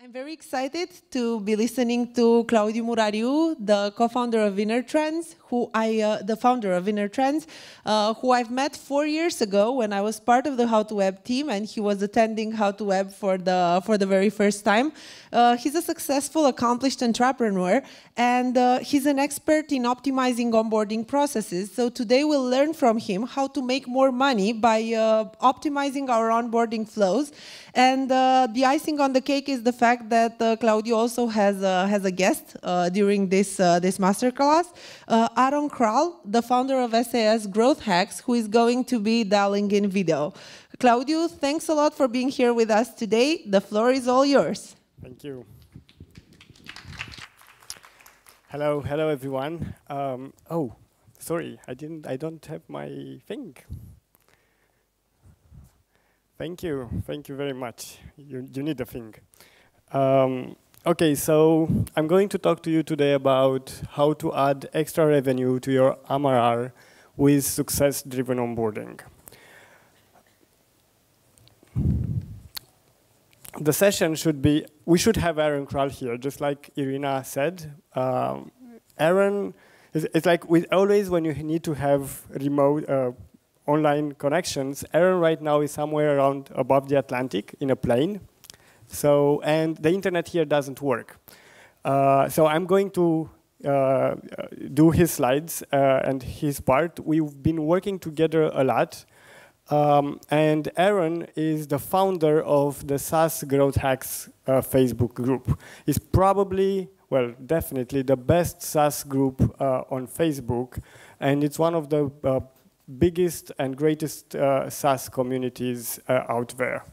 I'm very excited to be listening to Claudiu Murariu, the co-founder of InnerTrends, the founder of InnerTrends, who I've met 4 years ago when I was part of the How to Web team, and he was attending How to Web for the very first time. He's a successful, accomplished entrepreneur, and he's an expert in optimizing onboarding processes. So today we'll learn from him how to make more money by optimizing our onboarding flows. And the icing on the cake is the fact that Claudiu also has a guest during this masterclass, Aaron Kral, the founder of SAS Growth Hacks, who is going to be dialing in video. Claudiu, thanks a lot for being here with us today. The floor is all yours. Thank you. Hello, everyone. Oh, sorry, I don't have my thing. Thank you very much. You need a thing. Okay, so I'm going to talk to you today about how to add extra revenue to your MRR with Success Driven Onboarding. The session should be, we should have Aaron Kral here, just like Irina said. Aaron, it's like always when you need to have remote online connections, Aaron right now is somewhere around above the Atlantic in a plane. So, and the internet here doesn't work. So I'm going to do his slides and his part. We've been working together a lot. And Aaron is the founder of the SAS Growth Hacks Facebook group. He's probably, well, definitely the best SAS group on Facebook. And it's one of the biggest and greatest SAS communities out there.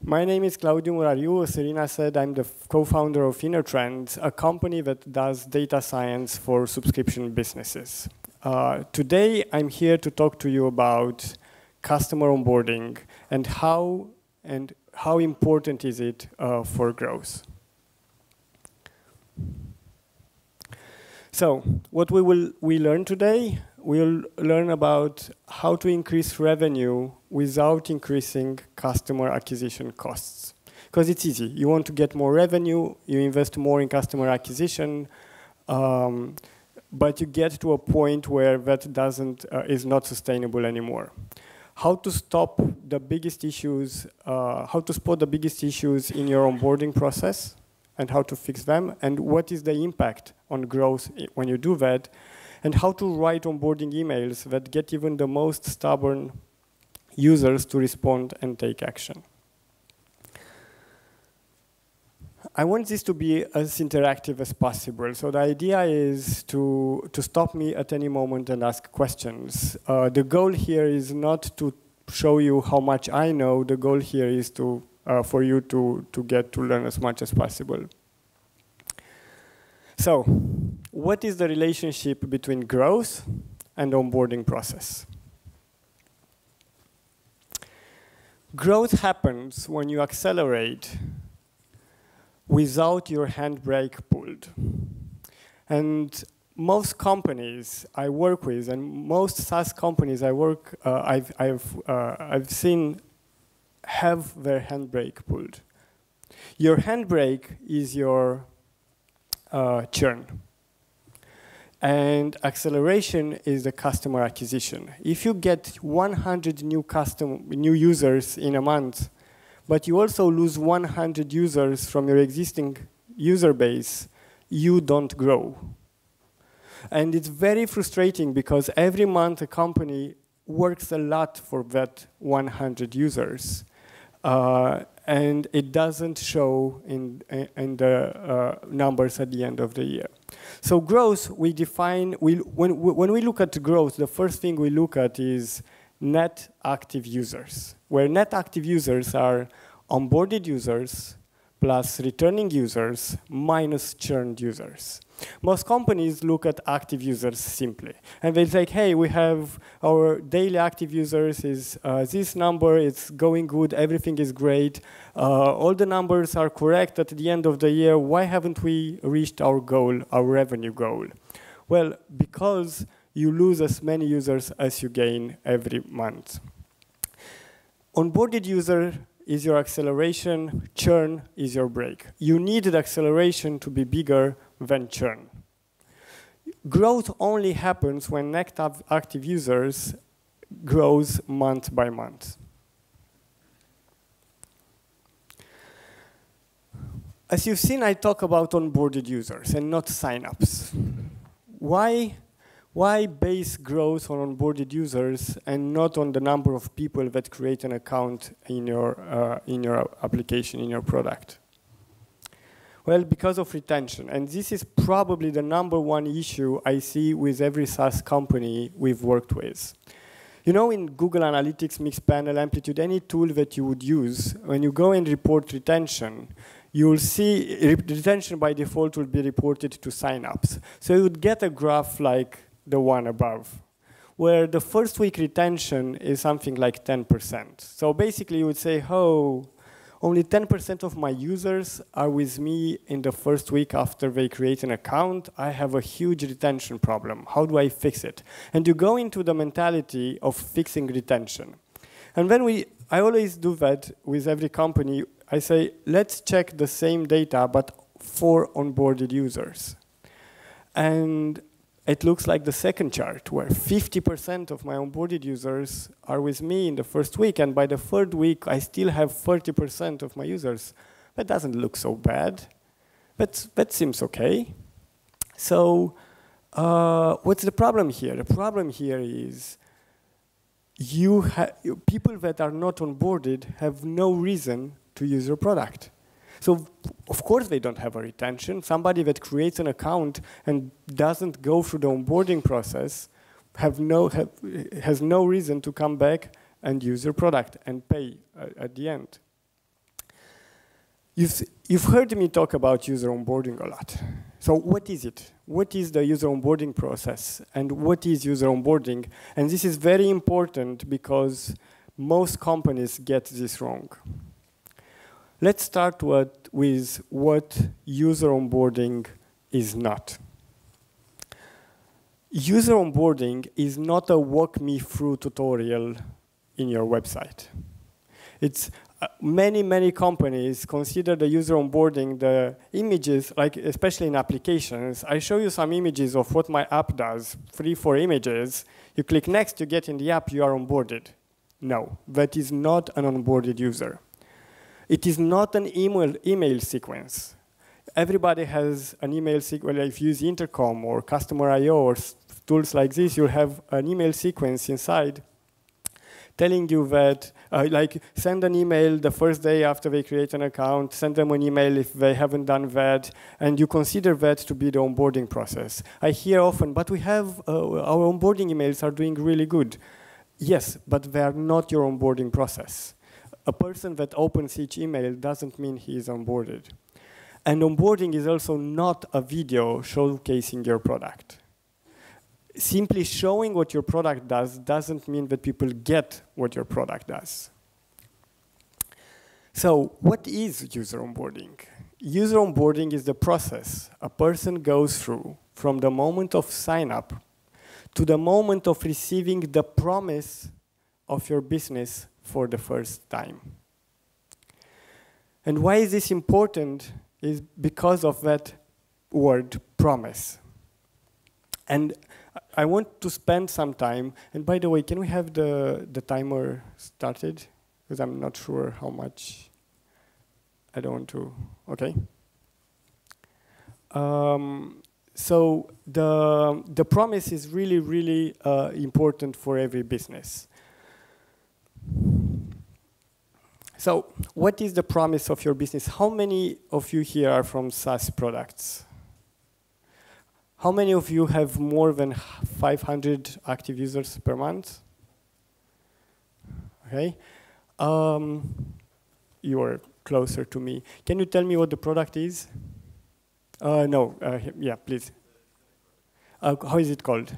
My name is Claudiu Murariu. As Serena said, I'm the co-founder of InnerTrends, a company that does data science for subscription businesses. Today, I'm here to talk to you about customer onboarding and how important is it for growth. So, what we learn today? We'll learn about how to increase revenue without increasing customer acquisition costs. Because it's easy. You want to get more revenue, you invest more in customer acquisition, but you get to a point where that is not sustainable anymore. How to stop the biggest issues, how to spot the biggest issues in your onboarding process, and how to fix them, and what is the impact on growth when you do that, and how to write onboarding emails that get even the most stubborn users to respond and take action. I want this to be as interactive as possible. So the idea is to stop me at any moment and ask questions. The goal here is not to show you how much I know. The goal here is for you to get to learn as much as possible. So, what is the relationship between growth and onboarding process? Growth happens when you accelerate without your handbrake pulled. And most companies I work with, and most SaaS companies I've seen have their handbrake pulled. Your handbrake is your churn. And acceleration is the customer acquisition. If you get 100 new users in a month, but you also lose 100 users from your existing user base, you don't grow. And it's very frustrating because every month a company works a lot for that 100 users. And it doesn't show in the numbers at the end of the year. So growth, we define, when we look at growth, the first thing we look at is net active users, where net active users are onboarded users plus returning users minus churned users. Most companies look at active users simply. And they say, hey, we have our daily active users is this number, it's going good, everything is great. All the numbers are correct at the end of the year. Why haven't we reached our goal, our revenue goal? Well, because you lose as many users as you gain every month. Onboarded is your acceleration, churn is your brake. You need the acceleration to be bigger than churn. Growth only happens when active users grows month by month. As you've seen, I talk about onboarded users and not signups. Why base growth on onboarded users and not on the number of people that create an account in your application, in your product? Well, because of retention. And this is probably the #1 issue I see with every SaaS company we've worked with. You know, in Google Analytics, Mixpanel, Amplitude, any tool that you would use, when you go and report retention, you'll see retention by default will be reported to signups. So you would get a graph like the one above, where the first week retention is something like 10%. So basically you would say, oh, only 10% of my users are with me in the first week after they create an account. I have a huge retention problem. How do I fix it? And you go into the mentality of fixing retention. And then I always do that with every company. I say, let's check the same data, but for onboarded users. And it looks like the second chart, where 50% of my onboarded users are with me in the first week, and by the third week, I still have 30% of my users. That doesn't look so bad. That seems okay. So what's the problem here? The problem here is people that are not onboarded have no reason to use your product. So, of course, they don't have a retention. Somebody that creates an account and doesn't go through the onboarding process has no reason to come back and use your product and pay at the end. You've heard me talk about user onboarding a lot. So what is it? What is the user onboarding process? And what is user onboarding? And this is very important because most companies get this wrong. Let's start with what user onboarding is not. User onboarding is not a walk me through tutorial in your website. It's many companies consider the user onboarding, the images, like especially in applications. I show you some images of what my app does, 3-4 images. You click next, you get in the app, you are onboarded. No, that is not an onboarded user. It is not an email sequence. Everybody has an email sequence. If you use Intercom or Customer I/O or tools like this, you'll have an email sequence inside telling you that, like, send an email the first day after they create an account, send them an email if they haven't done that, and you consider that to be the onboarding process. I hear often, but we have, our onboarding emails are doing really good. Yes, but they are not your onboarding process. A person that opens each email doesn't mean he is onboarded. And onboarding is also not a video showcasing your product. Simply showing what your product does doesn't mean that people get what your product does. So what is user onboarding? User onboarding is the process a person goes through from the moment of sign up to the moment of receiving the promise of your business for the first time. And why is this important is because of that word, promise. And I want to spend some time, and by the way, can we have the timer started? Because I'm not sure how much I don't want to, okay. So the promise is really important for every business. So what is the promise of your business? How many of you here are from SaaS products? How many of you have more than 500 active users per month? Okay. You are closer to me. Can you tell me what the product is? No. Yeah, please. How is it called?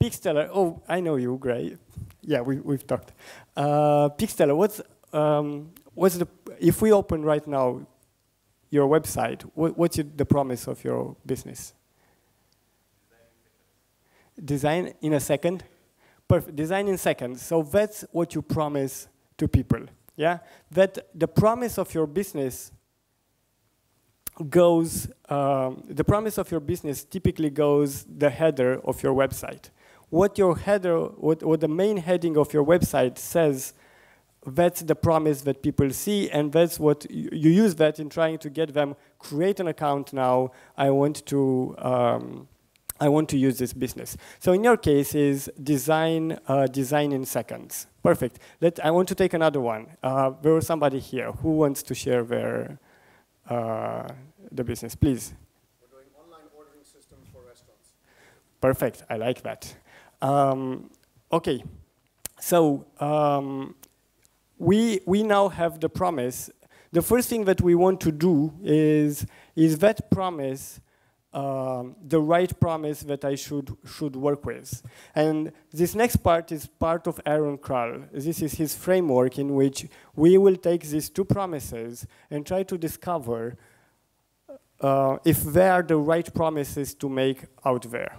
Pixteller. Oh, I know you, great. Yeah, we've talked. Pixteller, what's the, if we open right now your website, what's the promise of your business? Design in a second? Perfect, design in seconds. So that's what you promise to people. Yeah, that the promise of your business goes, the promise of your business typically goes the header of your website. What your header, what the main heading of your website says, that's the promise that people see, and that's what you use that in trying to get them create an account now. I want to use this business. So in your case is design in seconds. Perfect. I want to take another one. There was somebody here who wants to share their the business, please. We're doing online ordering systems for restaurants. Perfect. I like that. Okay. So we now have the promise. The first thing that we want to do is that promise the right promise that I should work with. And this next part is part of Aaron Krull. This is his framework in which we will take these two promises and try to discover if they are the right promises to make out there.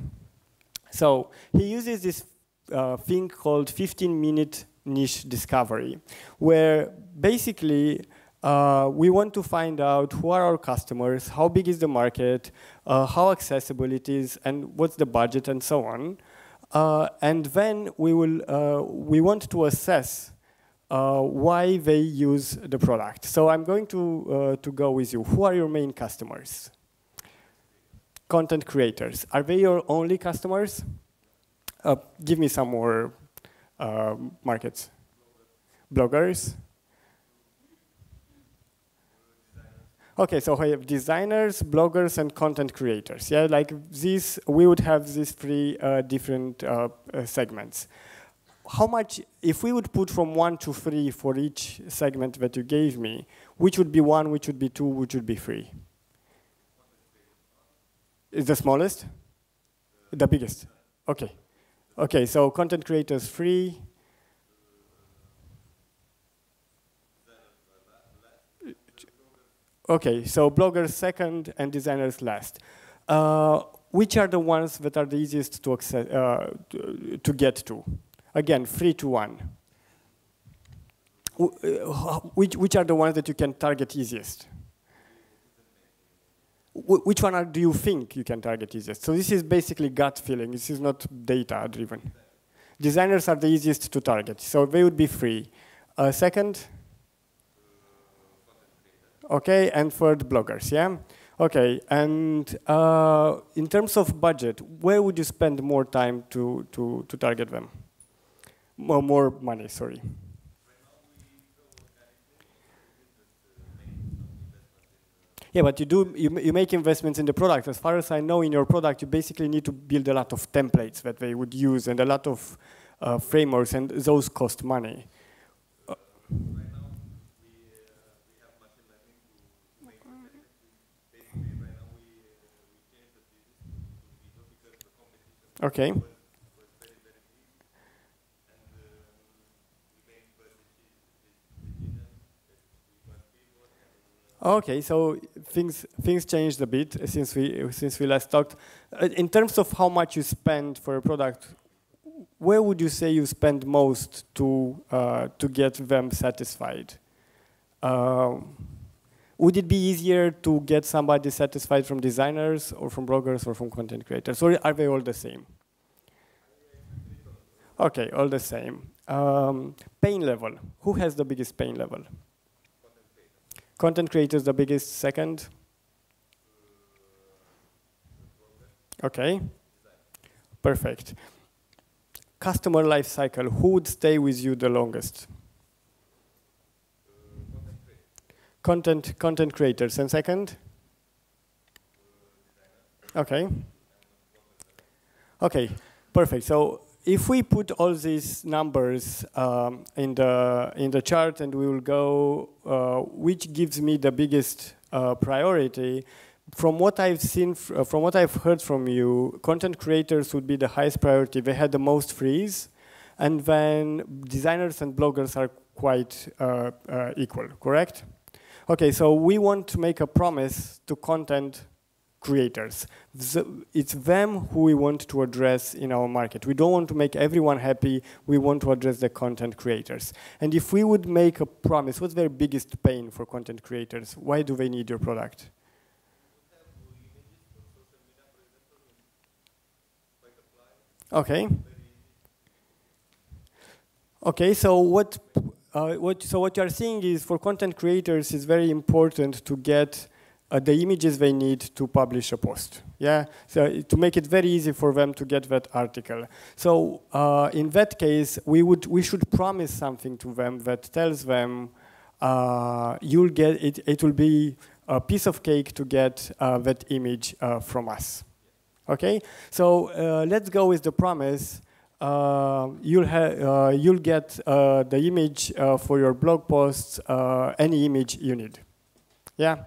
So he uses this thing called 15-minute niche discovery, where basically we want to find out who are our customers, how big is the market, how accessible it is, and what's the budget, and so on. And then we want to assess why they use the product. So I'm going to go with you. Who are your main customers? Content creators. Are they your only customers? Give me some more markets. Bloggers. Okay, so we have designers, bloggers, and content creators. Yeah, like these, we would have these three different segments. How much, if we would put from 1 to 3 for each segment that you gave me, which would be 1, which would be 2, which would be 3? Is the smallest? The biggest? Okay. Okay, so content creators 3. Okay, so bloggers second and designers last. Which are the ones that are the easiest to access, to get to? Again, 3 to 1. Which are the ones that you can target easiest? Which one do you think you can target easiest? So this is basically gut feeling. This is not data driven. Designers are the easiest to target, so they would be 3. Second? Okay, and third, bloggers, yeah? Okay, and in terms of budget, where would you spend more time to target them? More money, sorry. Yeah, but you make investments in the product. As far as I know, in your product, you basically need to build a lot of templates that they would use and a lot of frameworks, and those cost money. Okay. Okay, so things changed a bit since we last talked. In terms of how much you spend for a product, where would you say you spend most to get them satisfied? Would it be easier to get somebody satisfied from designers or from bloggers or from content creators? Or are they all the same? Okay, all the same. Pain level. Who has the biggest pain level? Content creators the biggest second? Okay. Perfect. Customer life cycle. Who would stay with you the longest? Content creators. And second? Okay. Okay, perfect. So if we put all these numbers in the chart and we will go, which gives me the biggest priority, from what I've seen, from what I've heard from you, content creators would be the highest priority. They had the most freeze, and then designers and bloggers are quite equal, correct? Okay, so we want to make a promise to content creators. It's them who we want to address in our market. We don't want to make everyone happy. We want to address the content creators. And if we would make a promise, what's their biggest pain for content creators? Why do they need your product? Okay. Okay, so what you are seeing is for content creators, it's very important to get the images they need to publish a post. Yeah, so to make it very easy for them to get that article. So in that case, we should promise something to them that tells them you'll get it. It will be a piece of cake to get that image from us. Okay, so let's go with the promise. You'll get the image for your blog posts, any image you need. Yeah.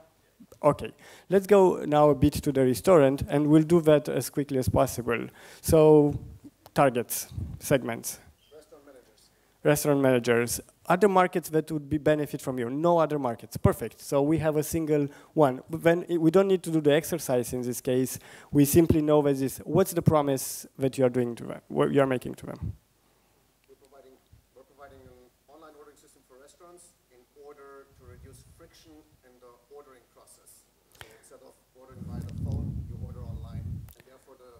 Okay, let's go now a bit to the restaurant, and we'll do that as quickly as possible. So, targets, segments. Restaurant managers. Restaurant managers. Other markets that would be benefit from you. No other markets. Perfect. So we have a single one. But then we don't need to do the exercise in this case. We simply know that this. What's the promise that you are doing to them? What you are making to them? We're providing an online ordering system for restaurants in order to reduce friction in the ordering process. So instead of ordering by the phone, you order online, and therefore the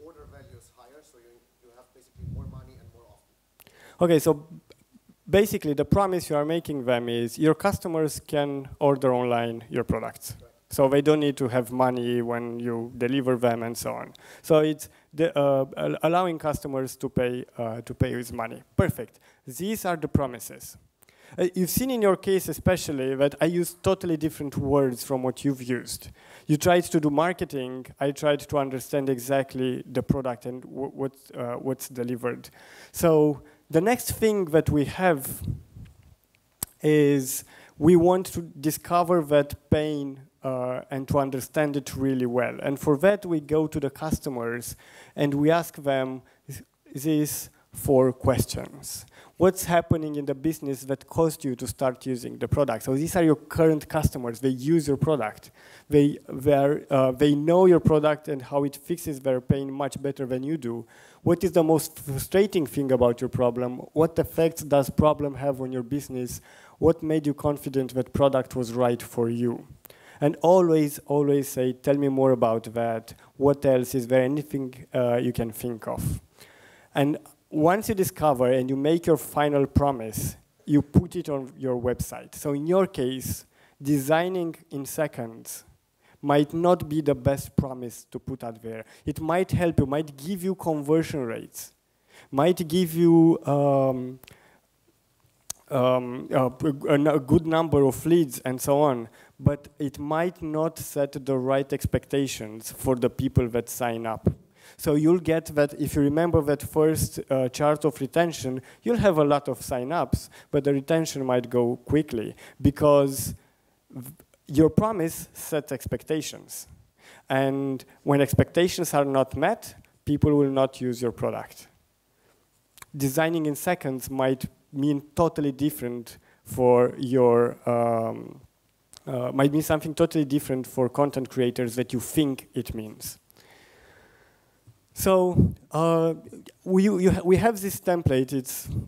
order value is higher. So you have basically more money and more often. Okay, so basically the promise you are making them is your customers can order online your products. Right. So they don't need to have money when you deliver them and so on. So it's allowing customers to pay with money. Perfect. These are the promises. You've seen in your case especially that I used totally different words from what you've used. You tried to do marketing. I tried to understand exactly the product and what's delivered. So the next thing that we have is we want to discover that pain and to understand it really well. And for that, we go to the customers and we ask them these 4 questions. What's happening in the business that caused you to start using the product? So these are your current customers. They use your product. They know your product and how it fixes their pain much better than you do. What is the most frustrating thing about your problem? What effects does problem have on your business? What made you confident that product was right for you? And always, always say, tell me more about that. What else? Is there anything you can think of? And once you discover and you make your final promise, you put it on your website. So in your case, designing in seconds might not be the best promise to put out there. It might help you, might give you conversion rates, might give you a good number of leads and so on, but it might not set the right expectations for the people that sign up. So you'll get that, if you remember that first chart of retention, you'll have a lot of sign-ups, but the retention might go quickly because your promise sets expectations. And when expectations are not met, people will not use your product. Designing in seconds might mean totally different for your, might mean something totally different for content creators that you think it means. So we have this template.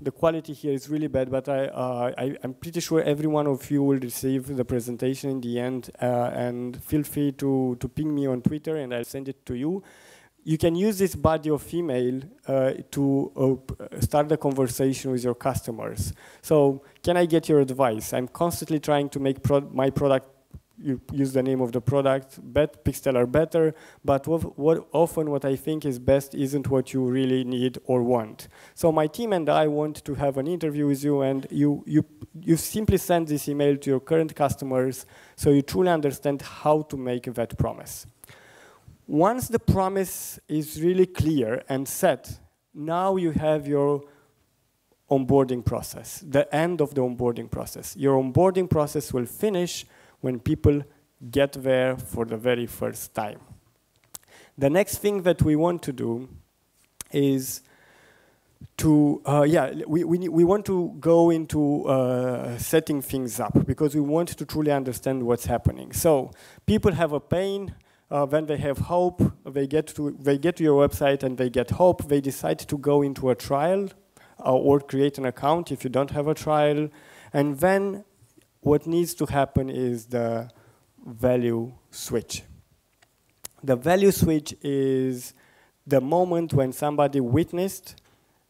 The quality here is really bad, but I'm pretty sure every one of you will receive the presentation in the end. And feel free to ping me on Twitter, and I'll send it to you. You can use this body of email to start the conversation with your customers. So can I get your advice? I'm constantly trying to make my product, you use the name of the product, Pixtel are better, but often what I think is best isn't what you really need or want. So my team and I want to have an interview with you, and you simply send this email to your current customers so you truly understand how to make that promise. Once the promise is really clear and set, now you have your onboarding process, the end of the onboarding process. Your onboarding process will finish when people get there for the very first time. The next thing that we want to do is to, we want to go into setting things up because we want to truly understand what's happening. So people have a pain. when they have hope, they get to your website and they get hope, they decide to go into a trial or create an account if you don't have a trial. And then what needs to happen is the value switch. The value switch is the moment when somebody witnessed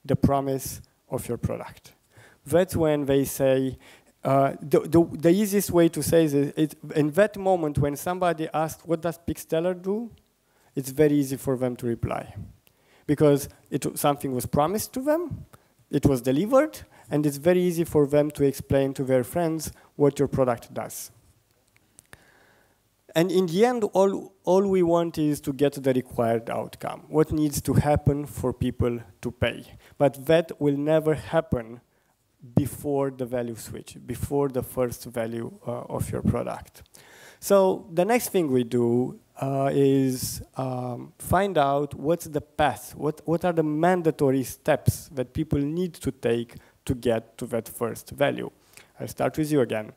the promise of your product. That's when they say, the easiest way to say this is in that moment when somebody asks, what does Pixteller do? It's very easy for them to reply. Because something was promised to them, it was delivered, and it's very easy for them to explain to their friends what your product does. And in the end, all we want is to get the required outcome. What needs to happen for people to pay? But that will never happen before the value switch, before the first value of your product. So the next thing we do is find out what's the path, what are the mandatory steps that people need to take to get to that first value. I'll start with you again.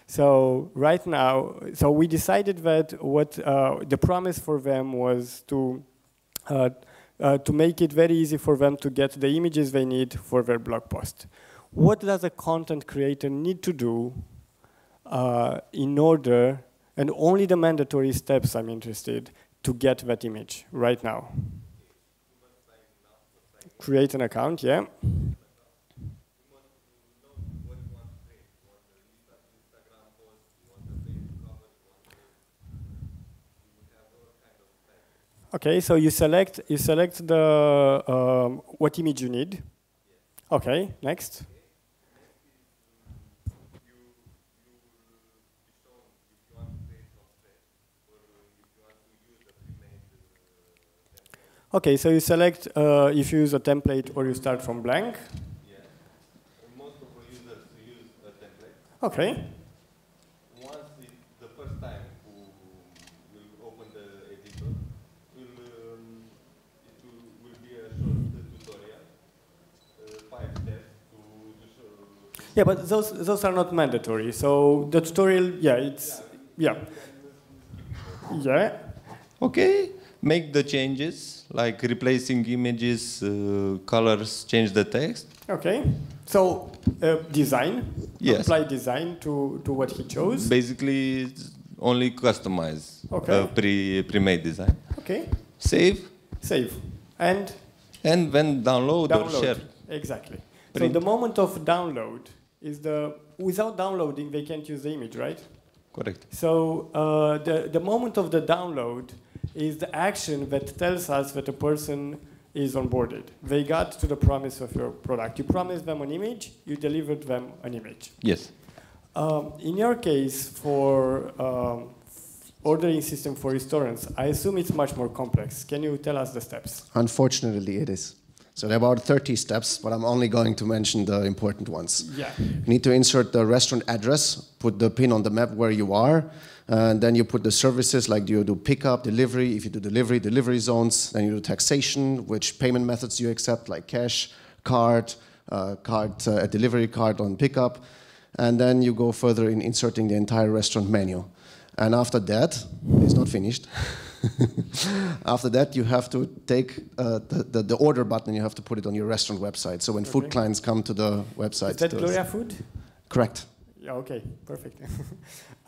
So right now, we decided that what the promise for them was to make it very easy for them to get the images they need for their blog post. What does a content creator need to do in order, and only the mandatory steps I'm interested, to get that image right now? Create an account, yeah. Okay, so you select the what image you need. Okay, next. Okay, so you select if you use a template or you start from blank. Yeah, most of the users use a template. Okay. Once the first time who will open the editor, it will be a short tutorial, 5 steps to show. Yeah, but those are not mandatory. So the tutorial, yeah, it's yeah. Okay, make the changes like replacing images, colors, change the text. Okay, so design. Yes. Apply design to what he chose. Basically, it's only customize. Okay. Pre-made design. Okay. Save. And when download or share. Exactly. Print. So the moment of download is without downloading they can't use the image, right? Correct. So the moment of the download is the action that tells us that a person is onboarded. They got to the promise of your product. You promised them an image, you delivered them an image. Yes. In your case, for ordering system for restaurants, I assume it's much more complex. Can you tell us the steps? Unfortunately, it is. So there are about 30 steps, but I'm only going to mention the important ones. Yeah. You need to insert the restaurant address, put the pin on the map where you are, and then you put the services, like do you do pickup, delivery, if you do delivery zones, then you do taxation, which payment methods you accept, like cash, card, a delivery card on pickup, and then you go further in inserting the entire restaurant menu. And after that, it's not finished. After that, you have to take the order button, you have to put it on your restaurant website. So when food clients come to the website. Is that Gloria Food? Correct. Yeah, okay, perfect.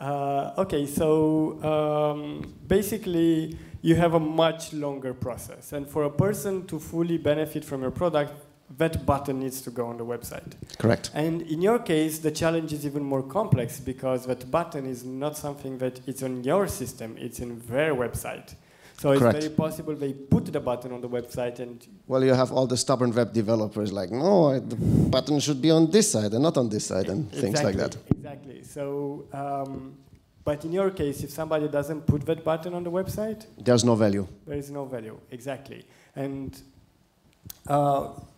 Okay, so basically you have a much longer process. And for a person to fully benefit from your product, that button needs to go on the website. Correct. And in your case, the challenge is even more complex because that button is not something that it's on your system, it's in their website. So it's very possible they put the button on the website and... Well, you have all the stubborn web developers like, no, the button should be on this side and not on this side, and things like that. Exactly. So, but in your case, if somebody doesn't put that button on the website... There's no value. There is no value, exactly. And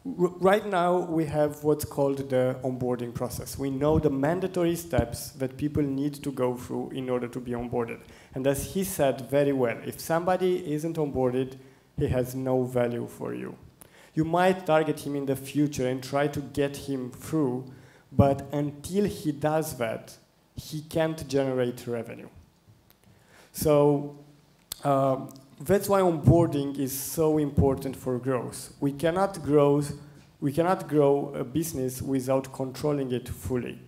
right now, we have what's called the onboarding process. We know the mandatory steps that people need to go through in order to be onboarded. And as he said very well, if somebody isn't onboarded, he has no value for you. You might target him in the future and try to get him through, but until he does that, he can't generate revenue. So That's why onboarding is so important for growth. We cannot grow a business without controlling it fully.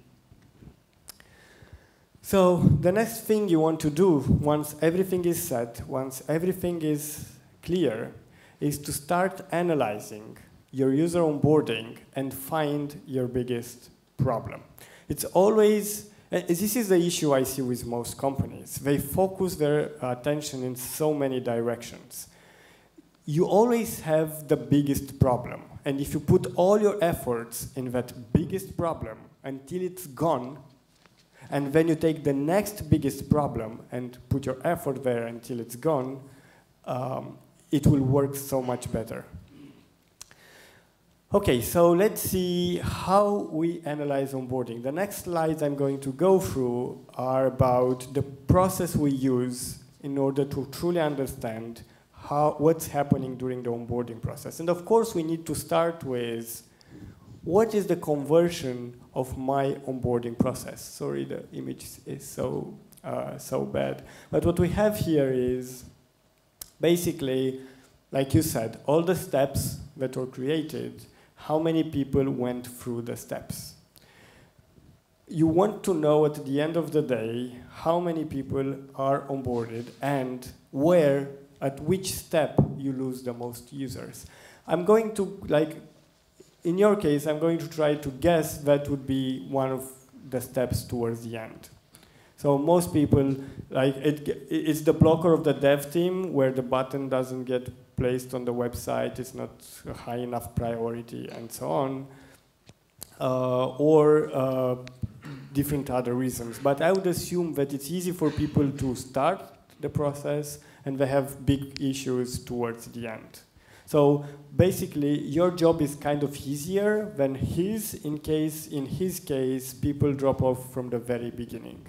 So the next thing you want to do once everything is set, once everything is clear, is to start analyzing your user onboarding and find your biggest problem. It's always, this is the issue I see with most companies. They focus their attention in so many directions. You always have the biggest problem. And if you put all your efforts in that biggest problem until it's gone, and then you take the next biggest problem and put your effort there until it's gone, it will work so much better. Okay, so let's see how we analyze onboarding. The next slides I'm going to go through are about the process we use in order to truly understand what's happening during the onboarding process. And of course, we need to start with what is the conversion of my onboarding process. Sorry, the image is so bad. But what we have here is basically, like you said, all the steps that were created, how many people went through the steps. You want to know at the end of the day how many people are onboarded and where, at which step you lose the most users. I'm going to, in your case, I'm going to try to guess that would be one of the steps towards the end. So most people, it's the blocker of the dev team where the button doesn't get placed on the website, it's not a high enough priority, and so on, or different other reasons. But I would assume that it's easy for people to start the process and they have big issues towards the end. So basically, your job is kind of easier than his, in his case, people drop off from the very beginning.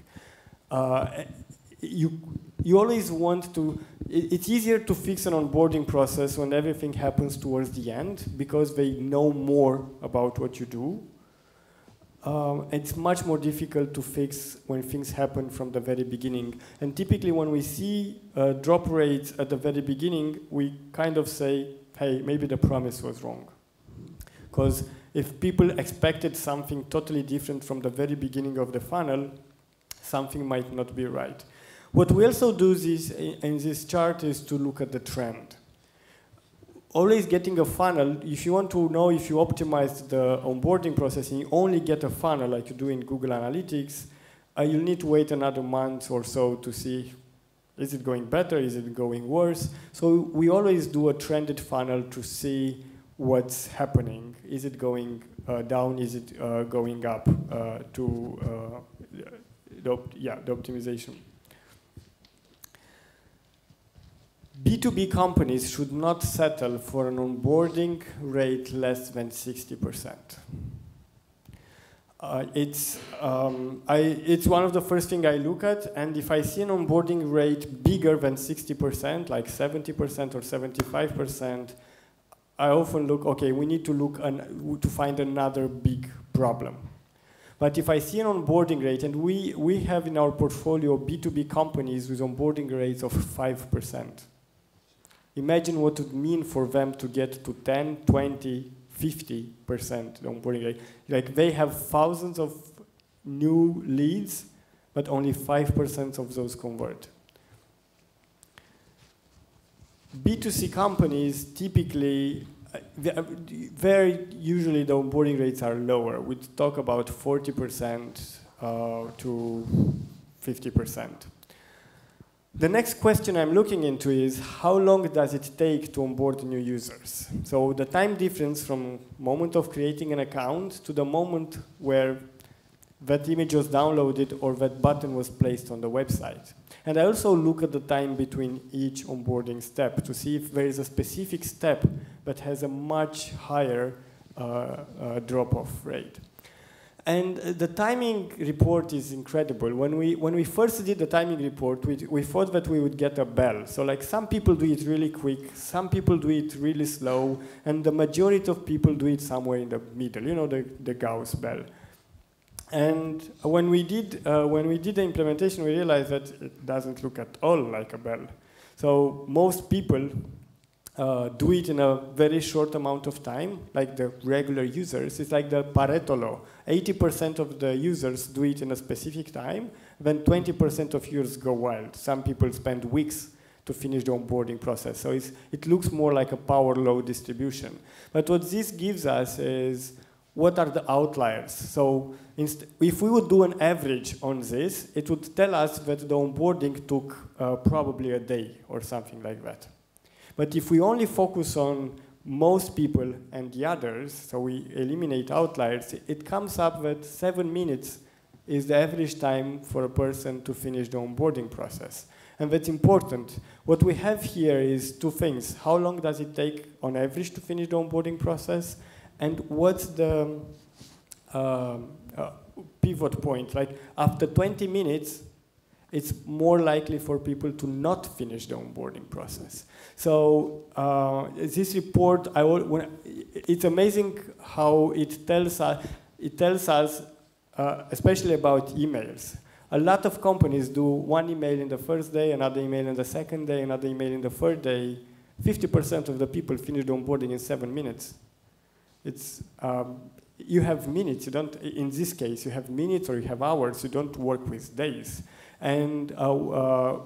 You always want to, it's easier to fix an onboarding process when everything happens towards the end because they know more about what you do. It's much more difficult to fix when things happen from the very beginning. And typically when we see drop rates at the very beginning, we kind of say, hey, maybe the promise was wrong. Because if people expected something totally different from the very beginning of the funnel, something might not be right. What we also do in this chart is to look at the trend. Always getting a funnel, if you want to know if you optimized the onboarding process and you only get a funnel like you do in Google Analytics, you'll need to wait another month or so to see, is it going better, is it going worse? So we always do a trended funnel to see what's happening. Is it going down, is it going up to the optimization. B2B companies should not settle for an onboarding rate less than 60%. It's one of the first things I look at, and if I see an onboarding rate bigger than 60%, like 70% or 75%, I often look, okay, we need to look to find another big problem. But if I see an onboarding rate, and we have in our portfolio B2B companies with onboarding rates of 5%. Imagine what it would mean for them to get to 10, 20, 50% onboarding rate. Like they have thousands of new leads, but only 5% of those convert. B2C companies typically, usually the onboarding rates are lower. We talk about 40% to 50%. The next question I'm looking into is how long does it take to onboard new users? So the time difference from moment of creating an account to the moment where that image was downloaded or that button was placed on the website. And I also look at the time between each onboarding step to see if there is a specific step that has a much higher drop-off rate. And the timing report is incredible. When we first did the timing report, we thought that we would get a bell. So like some people do it really quick, some people do it really slow, and the majority of people do it somewhere in the middle, you know, the Gauss bell. And when we did the implementation, we realized that it doesn't look at all like a bell. So most people do it in a very short amount of time, like the regular users. It's like the Pareto law. 80% of the users do it in a specific time, then 20% of users go wild. Some people spend weeks to finish the onboarding process. So it looks more like a power law distribution. But what this gives us is, what are the outliers? So if we would do an average on this, it would tell us that the onboarding took probably a day or something like that. But if we only focus on most people and the others, so we eliminate outliers, it comes up that 7 minutes is the average time for a person to finish the onboarding process. And that's important. What we have here is two things. How long does it take on average to finish the onboarding process? And what's the pivot point? Like after 20 minutes, it's more likely for people to not finish the onboarding process. So this report, it's amazing how it tells us, especially about emails. A lot of companies do one email in the first day, another email in the second day, another email in the third day. 50% of the people finish the onboarding in 7 minutes. It's, you have minutes, you don't, in this case, you have minutes or you have hours, you don't work with days. And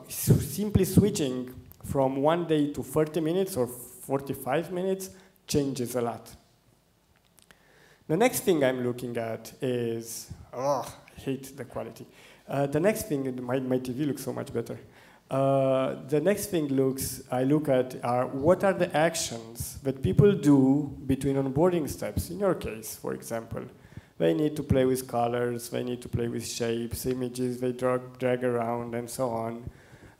simply switching from 1 day to 30 minutes or 45 minutes changes a lot. The next thing I'm looking at is, I hate the quality. The next thing, my TV looks so much better. The next thing I look at are what are the actions that people do between onboarding steps. In your case, for example, they need to play with colors, they need to play with shapes, images, they drag around, and so on.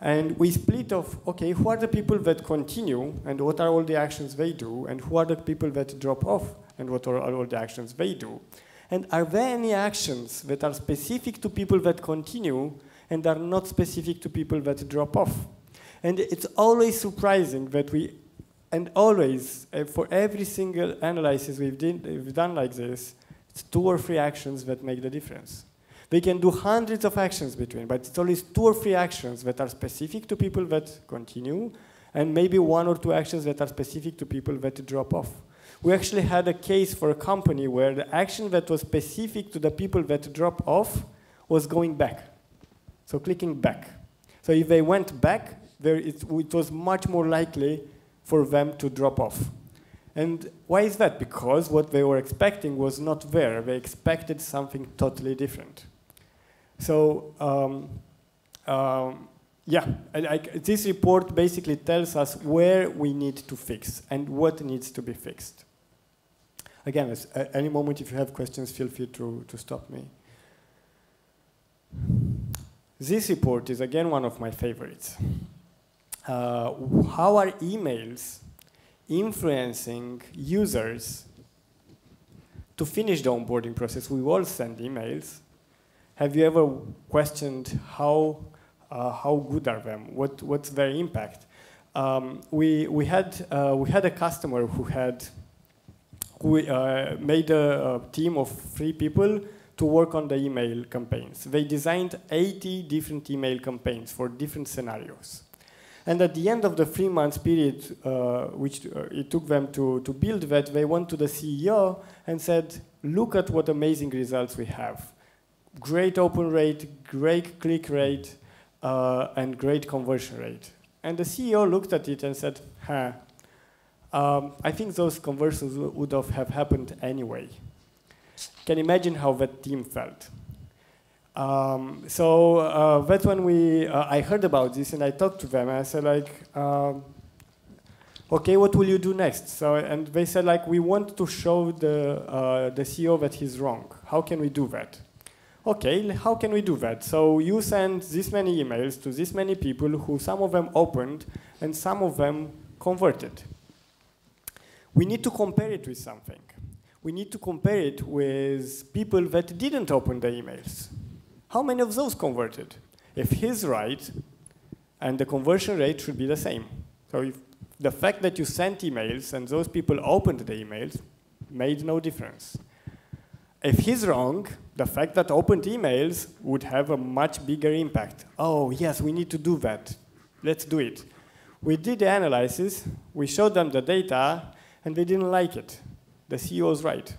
And we split off, okay, who are the people that continue, and what are all the actions they do, and who are the people that drop off, and what are all the actions they do. And are there any actions that are specific to people that continue and are not specific to people that drop off? And it's always surprising that for every single analysis we've done like this, it's 2 or 3 actions that make the difference. They can do hundreds of actions between, but it's always 2 or 3 actions that are specific to people that continue, and maybe 1 or 2 actions that are specific to people that drop off. We actually had a case for a company where the action that was specific to the people that drop off was going back. So clicking back. So if they went back, it was much more likely for them to drop off. And why is that? Because what they were expecting was not there. They expected something totally different. So this report basically tells us where we need to fix and what needs to be fixed. Again, at any moment if you have questions, feel free to stop me. This report is again one of my favorites. How are emails influencing users to finish the onboarding process? We all send emails. Have you ever questioned how good are them? What's their impact? We had a customer who made a team of 3 people to work on the email campaigns. They designed 80 different email campaigns for different scenarios. And at the end of the 3-month period, which it took them to build that, they went to the CEO and said, look at what amazing results we have. Great open rate, great click rate, and great conversion rate. And the CEO looked at it and said, I think those conversions would have happened anyway. Can you imagine how that team felt? That's when I heard about this and I talked to them and I said like, okay, what will you do next? And they said like, we want to show the CEO that he's wrong. How can we do that? Okay, how can we do that? So you send this many emails to this many people who some of them opened and some of them converted. We need to compare it with something. We need to compare it with people that didn't open the emails. How many of those converted? If he's right, and the conversion rate should be the same. So if the fact that you sent emails and those people opened the emails made no difference. If he's wrong, the fact that opened emails would have a much bigger impact. Oh, yes, we need to do that. Let's do it. We did the analysis, we showed them the data, and they didn't like it. The CEO was right.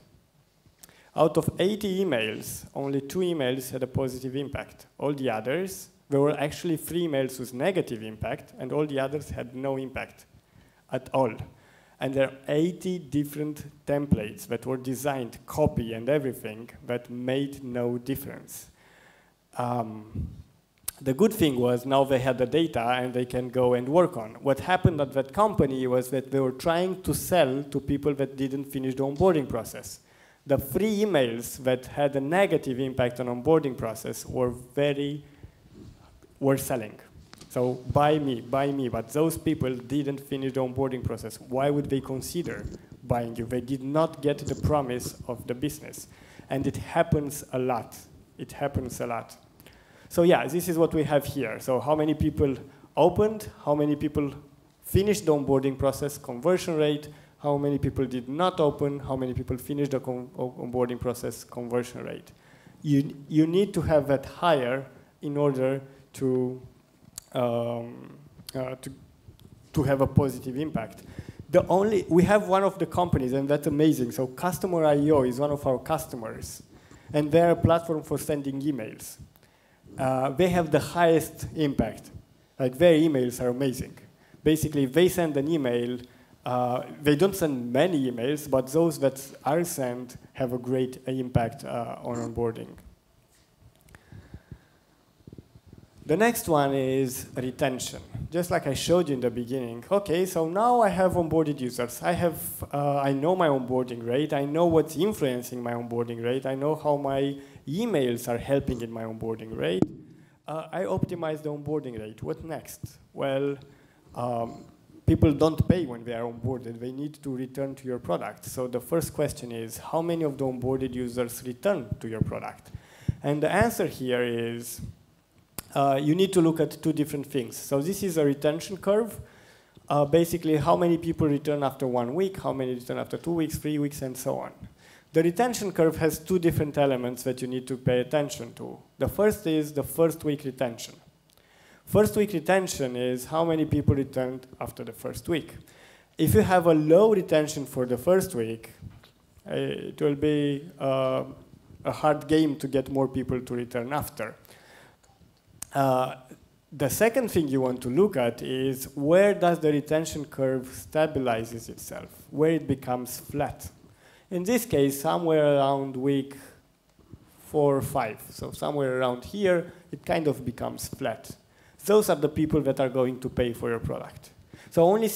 Out of 80 emails, only 2 emails had a positive impact. All the others, there were actually 3 emails with negative impact, and all the others had no impact at all. And there are 80 different templates that were designed, copy and everything, that made no difference. The good thing was now they had the data and they can go and work on. What happened at that company was that they were trying to sell to people that didn't finish the onboarding process. The 3 emails that had a negative impact on onboarding process were selling. So buy me, but those people didn't finish the onboarding process. Why would they consider buying you? They did not get the promise of the business. And it happens a lot. It happens a lot. So yeah, this is what we have here. So how many people opened, how many people finished the onboarding process, conversion rate, how many people did not open, how many people finished the onboarding process, conversion rate. You need to have that higher in order to have a positive impact. We have one of the companies, and that's amazing. So Customer.io is one of our customers, and they're a platform for sending emails. They have the highest impact. Like their emails are amazing. Basically, if they send an email, they don't send many emails, but those that are sent have a great impact on onboarding. The next one is retention. Just like I showed you in the beginning. Okay, so now I have onboarded users. I know my onboarding rate. I know what's influencing my onboarding rate. I know how my emails are helping in my onboarding rate. I optimize the onboarding rate. What next? Well, people don't pay when they are onboarded. They need to return to your product. So the first question is, how many of the onboarded users return to your product? And the answer here is, you need to look at 2 different things. So this is a retention curve. Basically, how many people return after 1 week, how many return after 2 weeks, 3 weeks, and so on. The retention curve has 2 different elements that you need to pay attention to. The first is the first week retention. First week retention is how many people returned after the first week. If you have a low retention for the first week, it will be a hard game to get more people to return after. The second thing you want to look at is where does the retention curve stabilizes itself, where it becomes flat. In this case, somewhere around week 4 or 5. So somewhere around here, it kind of becomes flat. Those are the people that are going to pay for your product. So only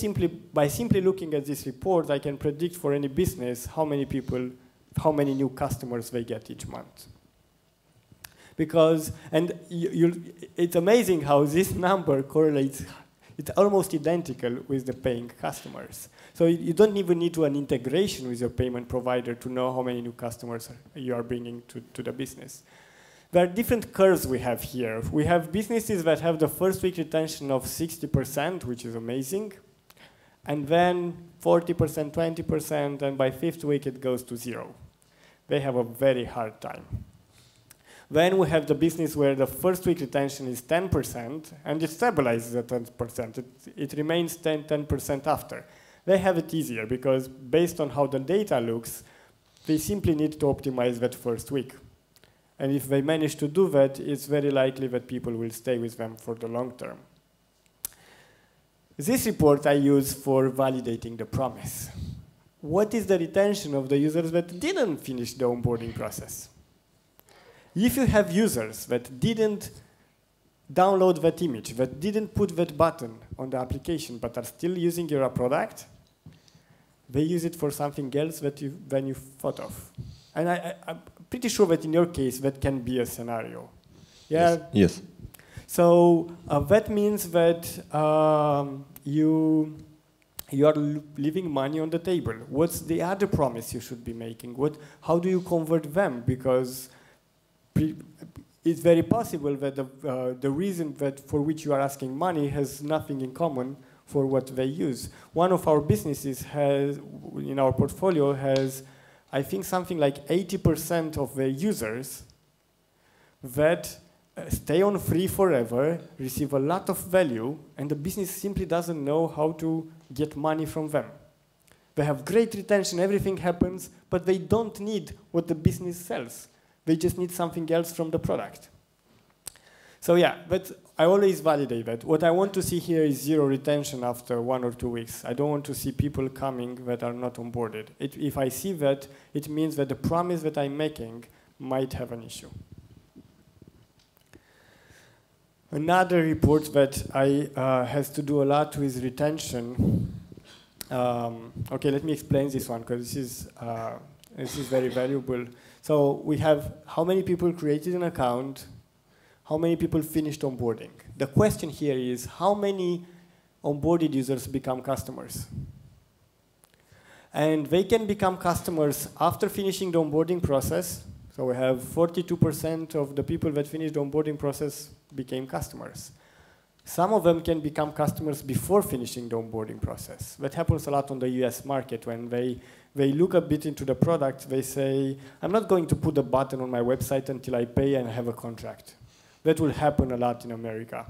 by simply looking at this report, I can predict for any business how many new customers they get each month. Because, and it's amazing how this number correlates, it's almost identical with the paying customers. So you don't even need an integration with your payment provider to know how many new customers you are bringing to the business. There are different curves we have here. We have businesses that have the first week retention of 60%, which is amazing, and then 40%, 20%, and by 5th week it goes to 0. They have a very hard time. Then we have the business where the first week retention is 10%, and it stabilizes at 10%. It remains 10% after. They have it easier because based on how the data looks, they simply need to optimize that first week. And if they manage to do that, it's very likely that people will stay with them for the long term. This report I use for validating the promise. What is the retention of the users that didn't finish the onboarding process? If you have users that didn't download that image, that didn't put that button on the application, but are still using your product, they use it for something else than you thought of. And I'm pretty sure that in your case, that can be a scenario. Yeah? Yes. So that means that you are leaving money on the table. What's the other promise you should be making? How do you convert them? Because it's very possible that the reason for which you are asking money has nothing in common for what they use. One of our businesses in our portfolio has, I think, something like 80% of their users that stay on free forever, receive a lot of value, and the business simply doesn't know how to get money from them. They have great retention, everything happens, but they don't need what the business sells. They just need something else from the product. So yeah, but I always validate that. What I want to see here is zero retention after 1 or 2 weeks. I don't want to see people coming that are not onboarded. If I see that, it means that the promise that I'm making might have an issue. Another report that has to do a lot with retention. Okay, let me explain this one because this is very valuable. So we have how many people created an account, how many people finished onboarding. The question here is how many onboarded users become customers. And they can become customers after finishing the onboarding process. So we have 42% of the people that finished the onboarding process became customers. Some of them can become customers before finishing the onboarding process. That happens a lot on the US market when they look a bit into the product, they say, I'm not going to put a button on my website until I pay and have a contract. That will happen a lot in America.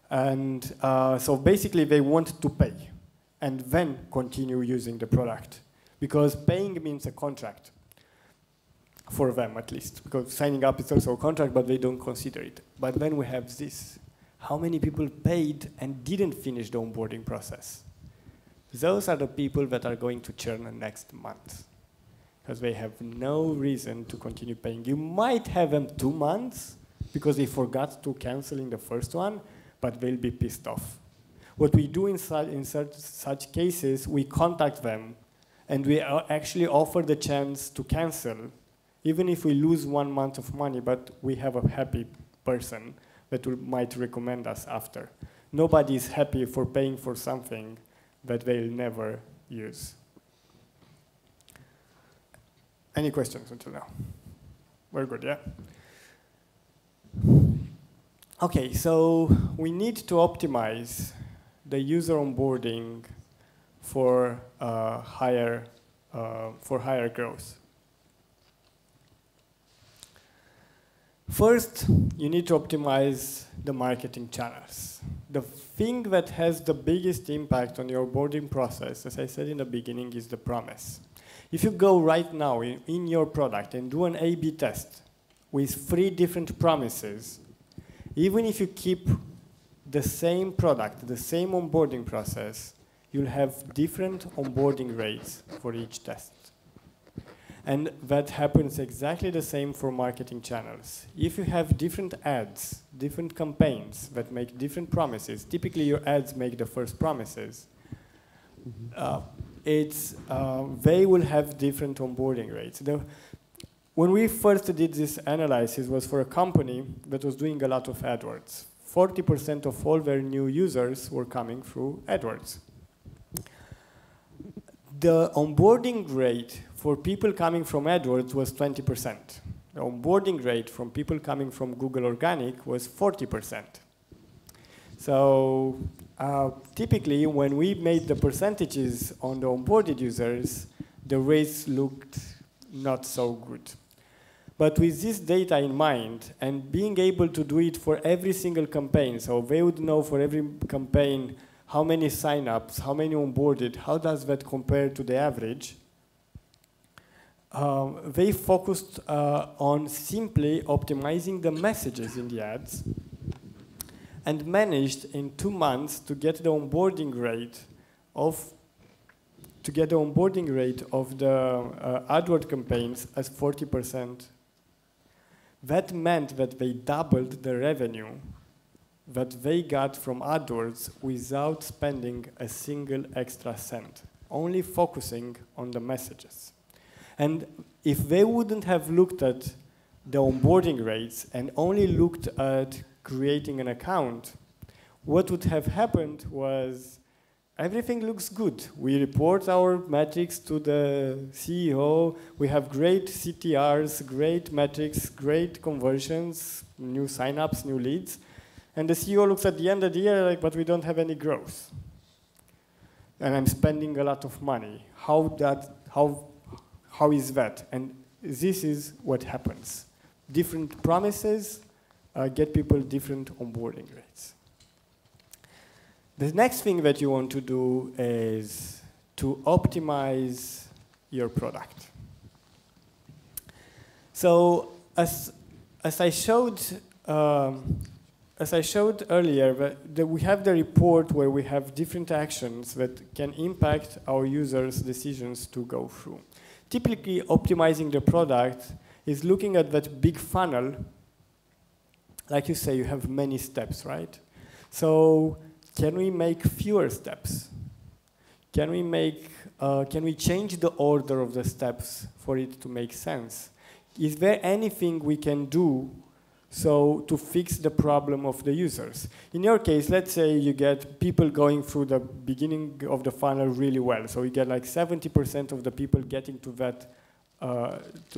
And so basically they want to pay and then continue using the product because paying means a contract. For them, at least, because signing up is also a contract, but they don't consider it. But then we have this. How many people paid and didn't finish the onboarding process? Those are the people that are going to churn next month because they have no reason to continue paying. You might have them 2 months because they forgot to cancel in the first one, but they'll be pissed off. What we do in such cases, we contact them and we actually offer the chance to cancel even if we lose 1 month of money, but we have a happy person that might recommend us after. Nobody is happy for paying for something that they'll never use. Any questions until now? Very good, yeah? Okay, so we need to optimize the user onboarding for higher growth. First, you need to optimize the marketing channels. The thing that has the biggest impact on your onboarding process, as I said in the beginning, is the promise. If you go right now in your product and do an A/B test with 3 different promises, even if you keep the same product, the same onboarding process, you'll have different onboarding rates for each test. And that happens exactly the same for marketing channels. If you have different ads, different campaigns that make different promises, typically your ads make the first promises, they will have different onboarding rates. When we first did this analysis was for a company that was doing a lot of AdWords. 40% of all their new users were coming through AdWords. The onboarding rate for people coming from AdWords was 20%. The onboarding rate from people coming from Google Organic was 40%. So typically, when we made the percentages on the onboarded users, the rates looked not so good. But with this data in mind, and being able to do it for every single campaign, so they would know for every campaign how many sign-ups, how many onboarded, how does that compare to the average, they focused on simply optimizing the messages in the ads and managed in 2 months to get the onboarding rate of the AdWords campaigns as 40%. That meant that they doubled the revenue that they got from AdWords without spending a single extra cent, only focusing on the messages. And if they wouldn't have looked at the onboarding rates and only looked at creating an account, what would have happened was everything looks good. We report our metrics to the CEO. We have great CTRs, great metrics, great conversions, new signups, new leads. And the CEO looks at the end of the year like, but we don't have any growth. And I'm spending a lot of money. How is that? And this is what happens. Different promises, get people different onboarding rates. The next thing that you want to do is to optimize your product. So as I showed earlier, we have the report where we have different actions that can impact our users' decisions to go through. Typically, optimizing the product is looking at that big funnel. Like you say, you have many steps, right? So can we make fewer steps? Can we change the order of the steps for it to make sense? Is there anything we can do to fix the problem of the users? In your case, let's say you get people going through the beginning of the funnel really well. So you get like 70% of the people getting to that, to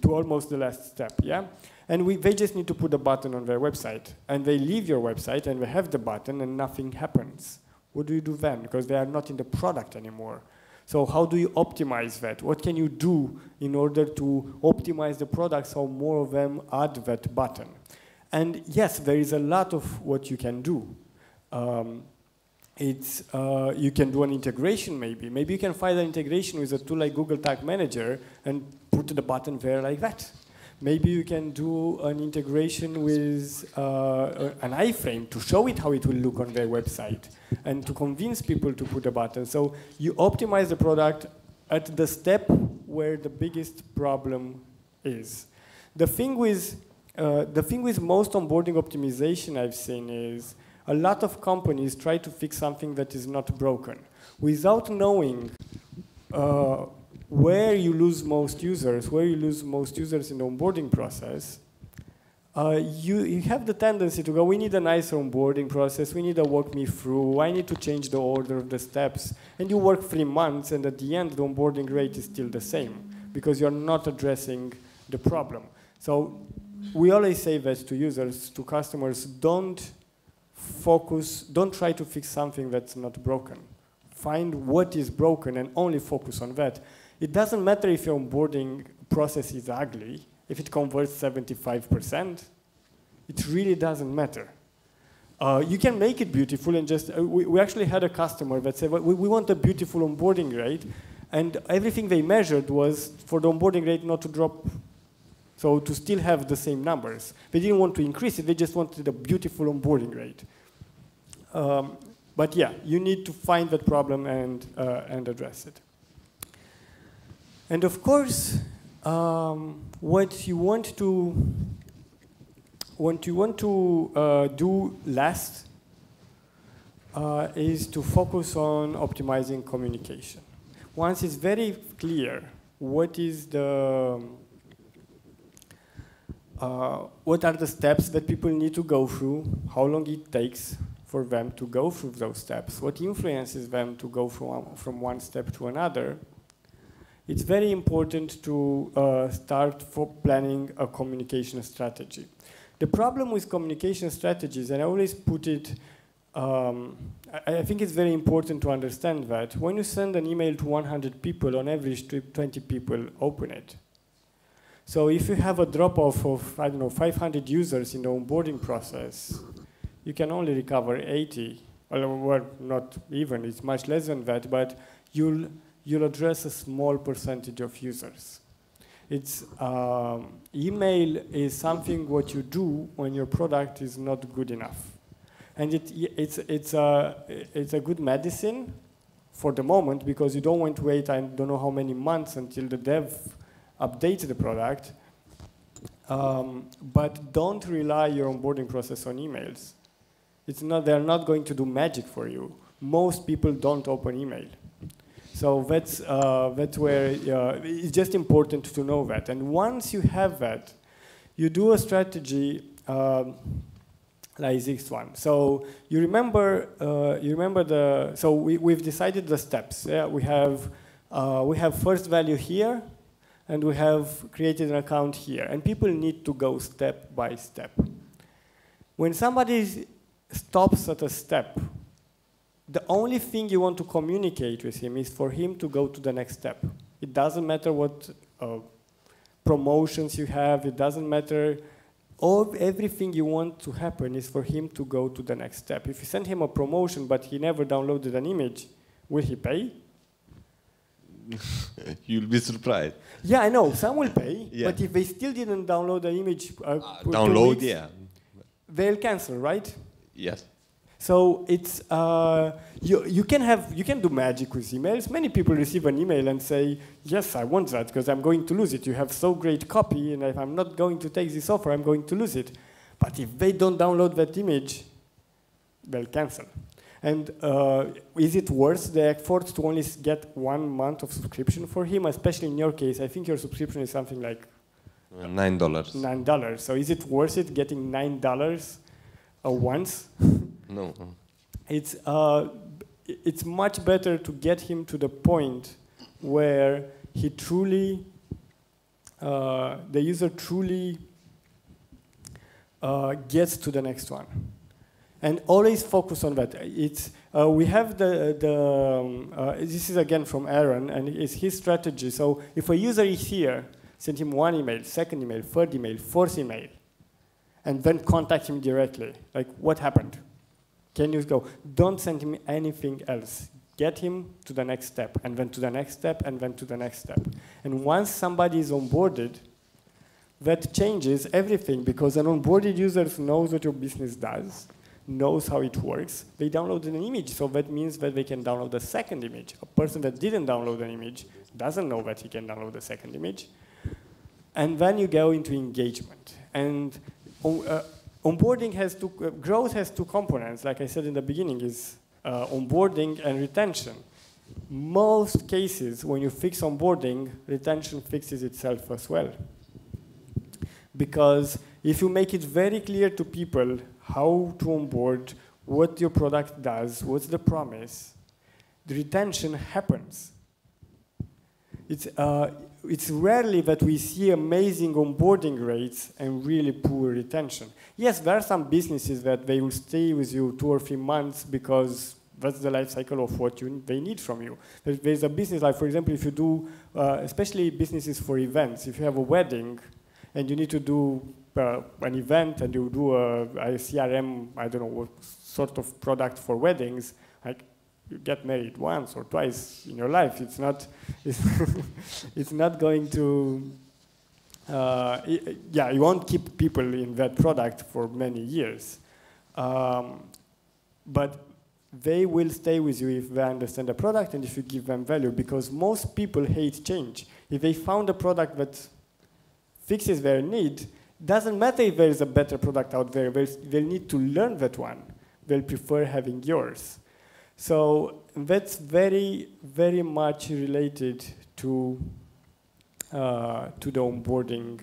almost the last step, yeah? And they just need to put a button on their website. And they leave your website and they have the button and nothing happens. What do you do then? Because they are not in the product anymore. So how do you optimize that? What can you do in order to optimize the product so more of them add that button? And yes, there is a lot of what you can do. You can do an integration maybe. Maybe you can find an integration with a tool like Google Tag Manager and put the button there like that. Maybe you can do an integration with an iframe to show it how it will look on their website and to convince people to put a button. So you optimize the product at the step where the biggest problem is. The thing with most onboarding optimization I've seen is a lot of companies try to fix something that is not broken without knowing where you lose most users in the onboarding process. You have the tendency to go, we need a nicer onboarding process, we need to walk me through, I need to change the order of the steps. And you work 3 months, and at the end, the onboarding rate is still the same, because you're not addressing the problem. So we always say that to users, to customers, don't try to fix something that's not broken. Find what is broken and only focus on that. It doesn't matter if your onboarding process is ugly, if it converts 75%, it really doesn't matter. You can make it beautiful and just, we actually had a customer that said, well, we want a beautiful onboarding rate, and everything they measured was for the onboarding rate not to drop, so to still have the same numbers. They didn't want to increase it, they just wanted a beautiful onboarding rate. But yeah, you need to find that problem and address it. And of course, what you want to do last is to focus on optimizing communication. Once it's very clear what are the steps that people need to go through, how long it takes for them to go through those steps, what influences them to go from one step to another, it's very important to start planning a communication strategy. The problem with communication strategies, and I always put it, I think it's very important to understand that when you send an email to 100 people, on average 20 people open it. So if you have a drop-off of, I don't know, 500 users in the onboarding process, you can only recover 80. Well, not even, it's much less than that, but you'll address a small percentage of users. Email is something what you do when your product is not good enough. And it's a good medicine for the moment, because you don't want to wait, I don't know how many months until the dev updates the product. But don't rely your onboarding process on emails. They're not going to do magic for you. Most people don't open email. So that's where it's just important to know that. And once you have that, you do a strategy like this one. So you remember so we've decided the steps. Yeah? We have first value here, and we have created an account here. And people need to go step by step. When somebody stops at a step, the only thing you want to communicate with him is for him to go to the next step. It doesn't matter what promotions you have. It doesn't matter everything you want to happen is for him to go to the next step. If you send him a promotion but he never downloaded an image, will he pay? You'll be surprised. Yeah, I know, some will pay, Yeah. but if they still didn't download an image, for 2 Download, weeks, yeah. they'll cancel, right? Yes. So it's you can do magic with emails. Many people receive an email and say, yes, I want that because I'm going to lose it. You have so great copy, and if I'm not going to take this offer, I'm going to lose it. But if they don't download that image, they'll cancel. And is it worth the effort to only get 1 month of subscription for him? Especially in your case, I think your subscription is something like $9. $9. So is it worth it getting $9 once? No. It's much better to get him to the point where he truly, the user truly gets to the next one. And always focus on that. We have this is again from Aaron, and it's his strategy. So if a user is here, send him 1 email, 2nd email, 3rd email, 4th email, and then contact him directly. Like, what happened? Can you go? Don't send him anything else. Get him to the next step, and then to the next step, and then to the next step. And once somebody is onboarded, that changes everything, because an onboarded user knows what your business does, knows how it works. They download an image, so that means that they can download a 2nd image. A person that didn't download an image doesn't know that he can download a 2nd image. And then you go into engagement. And onboarding growth has 2 components, like I said in the beginning, is onboarding and retention. Most cases, when you fix onboarding, retention fixes itself as well. Because if you make it very clear to people how to onboard, what your product does, what's the promise, the retention happens. It's rarely that we see amazing onboarding rates and really poor retention. Yes, there are some businesses that they will stay with you 2 or 3 months because that's the life cycle of what they need from you. There's a business, like for example, if you do, especially businesses for events, if you have a wedding and you need to do an event and you do a CRM, I don't know what sort of product for weddings, like you get married once or twice in your life. It's not, it's not going to, yeah, you won't keep people in that product for many years. But they will stay with you if they understand the product and if you give them value, because most people hate change. If they found a product that fixes their need, doesn't matter if there is a better product out there, they'll need to learn that one. They'll prefer having yours. So that's very, very much related to the onboarding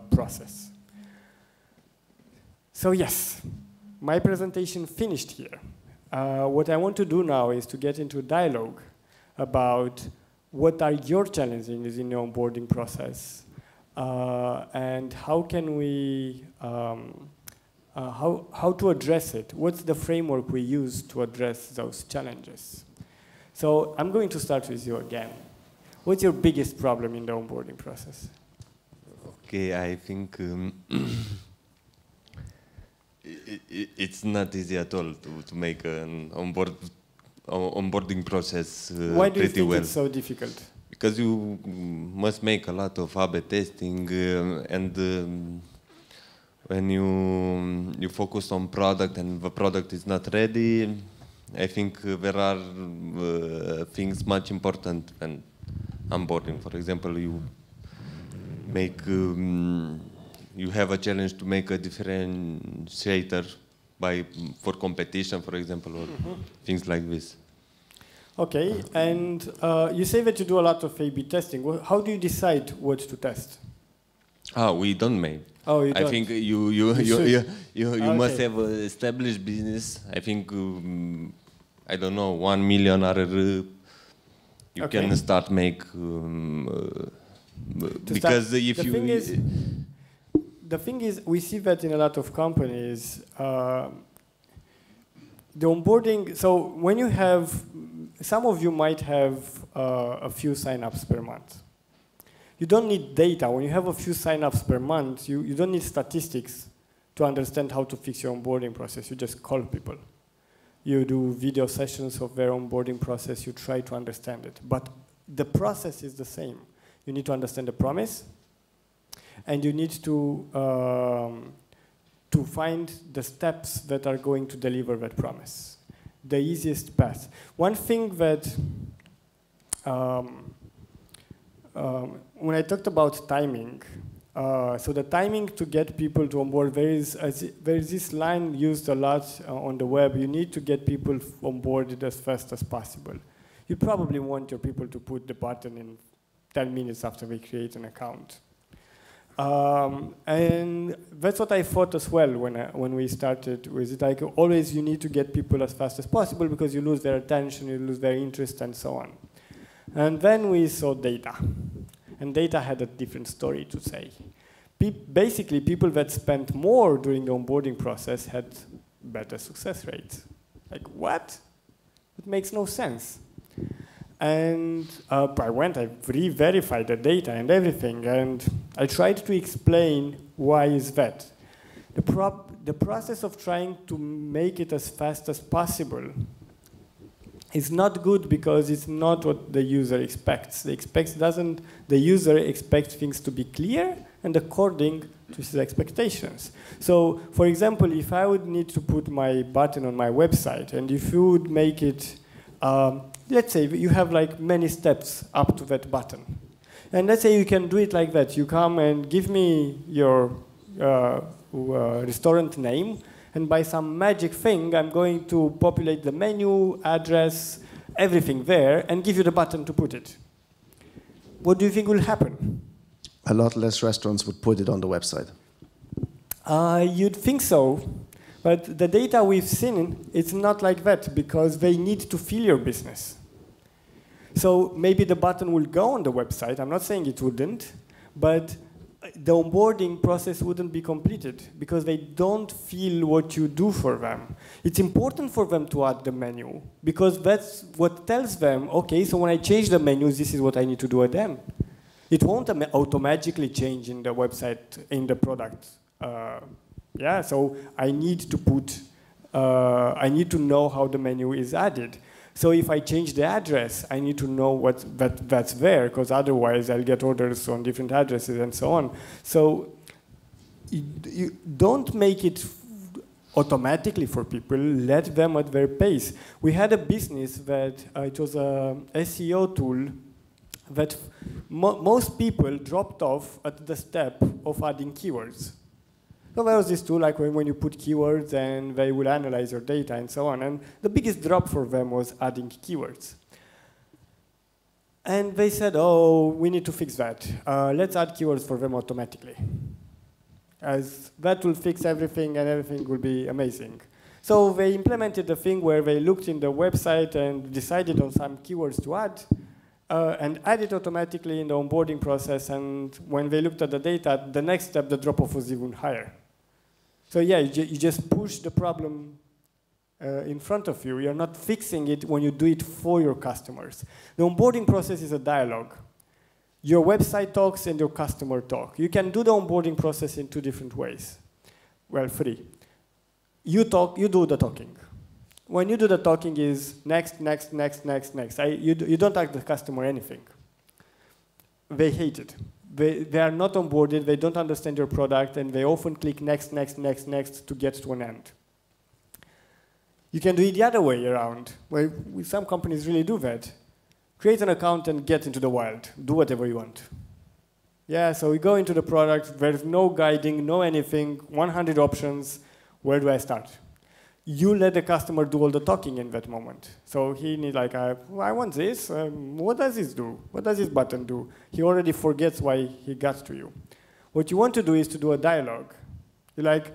process. So yes, my presentation finished here. What I want to do now is to get into dialogue about what are your challenges in the onboarding process, and how can we, how to address it? What's the framework we use to address those challenges? So I'm going to start with you again. What's your biggest problem in the onboarding process? Okay, I think it's not easy at all to make an onboarding process pretty well. Why do you think it's so difficult? Because you must make a lot of A/B testing, and when you focus on product and the product is not ready, I think there are things much important than onboarding. For example, you make you have a challenge to make a differentiator for competition, for example, or things like this. Okay, and you say that you do a lot of A/B testing. How do you decide what to test? We don't make. Oh, you don't? I think you must have an established business. I think I don't know, 1 million RR. You can start make because if you. The thing is, we see that in a lot of companies, the onboarding. So when you have, some of you might have a few signups per month. You don't need data. When you have a few signups per month, you don't need statistics to understand how to fix your onboarding process. You just call people. You do video sessions of their onboarding process. You try to understand it. But the process is the same. You need to understand the promise, and you need to find the steps that are going to deliver that promise. The easiest path. One thing that, when I talked about timing, so the timing to get people to onboard, there is this line used a lot on the web. You need to get people onboarded as fast as possible. You probably want your people to put the button in 10 minutes after they create an account. And that's what I thought as well when we started with it. Like, always you need to get people as fast as possible because you lose their attention, you lose their interest, and so on. And then we saw data. And data had a different story to say. Basically, people that spent more during the onboarding process had better success rates. Like, what? It makes no sense. And I re-verified the data and everything, and I tried to explain why is that. The process of trying to make it as fast as possible is not good because it's not what the user expects. The user expects things to be clear and according to his expectations. So, for example, if I would need to put my button on my website, and if you would make it, let's say you have like many steps up to that button. And let's say you can do it like that. You come and give me your restaurant name, and by some magic thing, I'm going to populate the menu, address, everything there, and give you the button to put it. What do you think will happen? A lot less restaurants would put it on the website. You'd think so. But the data we've seen, it's not like that, because they need to fill your business. So maybe the button will go on the website. I'm not saying it wouldn't, but the onboarding process wouldn't be completed because they don't feel what you do for them. It's important for them to add the menu because that's what tells them, okay, so when I change the menus, this is what I need to do at them. It won't automatically change in the website, in the product. Yeah, so I need to put, I need to know how the menu is added. So if I change the address, I need to know that's there, because otherwise I'll get orders on different addresses and so on. So you don't make it automatically for people, let them at their pace. We had a business that, it was a SEO tool that most people dropped off at the step of adding keywords. So there was this tool, like when you put keywords and they will analyze your data and so on. And the biggest drop for them was adding keywords. And they said, oh, we need to fix that. Let's add keywords for them automatically. As that will fix everything and everything will be amazing. So they implemented a thing where they looked in the website and decided on some keywords to add and add it automatically in the onboarding process. And when they looked at the data, the next step, the drop-off was even higher. So yeah, you just push the problem in front of you. You're not fixing it when you do it for your customers. The onboarding process is a dialogue. Your website talks and your customer talk. You can do the onboarding process in two different ways. Well, three. You talk, you do the talking. When you do the talking is next, next, next, next, next. You don't ask the customer anything. They hate it. They are not onboarded, they don't understand your product, and they often click next, next, next, next to get to an end. You can do it the other way around, where some companies really do that. Create an account and get into the wild. Do whatever you want. Yeah, so we go into the product, there's no guiding, no anything, 100 options. Where do I start? You let the customer do all the talking in that moment. So he needs like, I want this. What does this do? What does this button do? He already forgets why he got to you. What you want to do is to do a dialogue. You're like,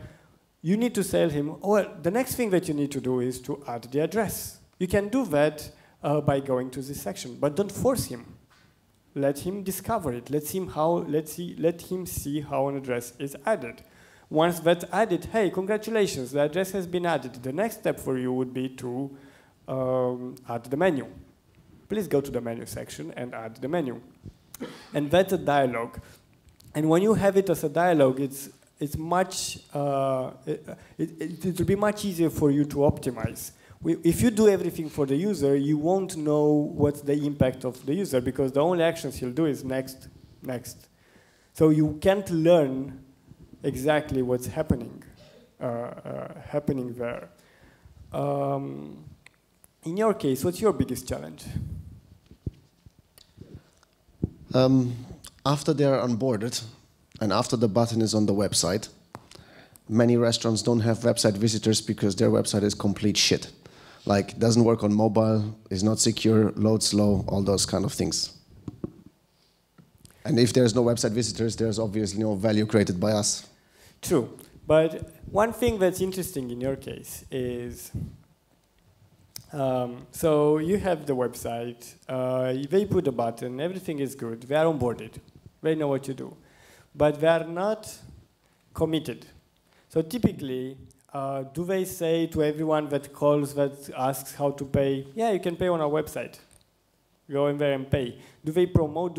you need to tell him, oh, well, the next thing that you need to do is to add the address. You can do that by going to this section, but don't force him. Let him discover it. Let him see how an address is added. Once that's added, hey, congratulations, the address has been added. The next step for you would be to add the menu. Please go to the menu section and add the menu. And that's a dialogue. And when you have it as a dialogue, it's much, it will be much easier for you to optimize. If you do everything for the user, you won't know what's the impact of the user because the only actions he'll do is next, next. So you can't learn exactly what's happening there. In your case, what's your biggest challenge? After they're onboarded and after the button is on the website, many restaurants don't have website visitors because their website is complete shit. Like, doesn't work on mobile, is not secure, loads slow, all those kind of things. And if there's no website visitors, there's obviously no value created by us. True. But one thing that's interesting in your case is, so you have the website, they put a button, everything is good, they are onboarded, they know what to do, but they are not committed. So typically, do they say to everyone that calls, that asks how to pay, yeah, you can pay on our website, go in there and pay? Do they promote,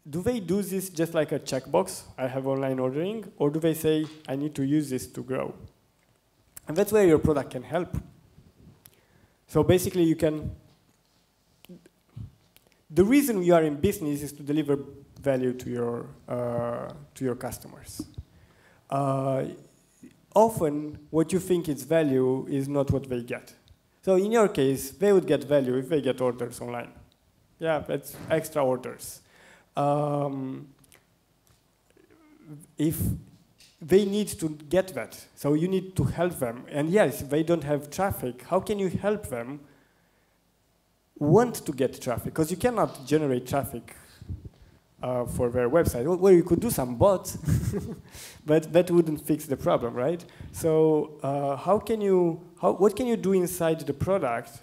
do they do this just like a checkbox, I have online ordering, or do they say, I need to use this to grow? And that's where your product can help. So basically you can, the reason you are in business is to deliver value to your customers. Often what you think is value is not what they get. So in your case, they would get value if they get orders online. Yeah, that's extra orders. If they need to get that, so you need to help them. And yes, they don't have traffic. How can you help them want to get traffic? Because you cannot generate traffic for their website. Well, you could do some bots, but that wouldn't fix the problem, right? So what can you do inside the product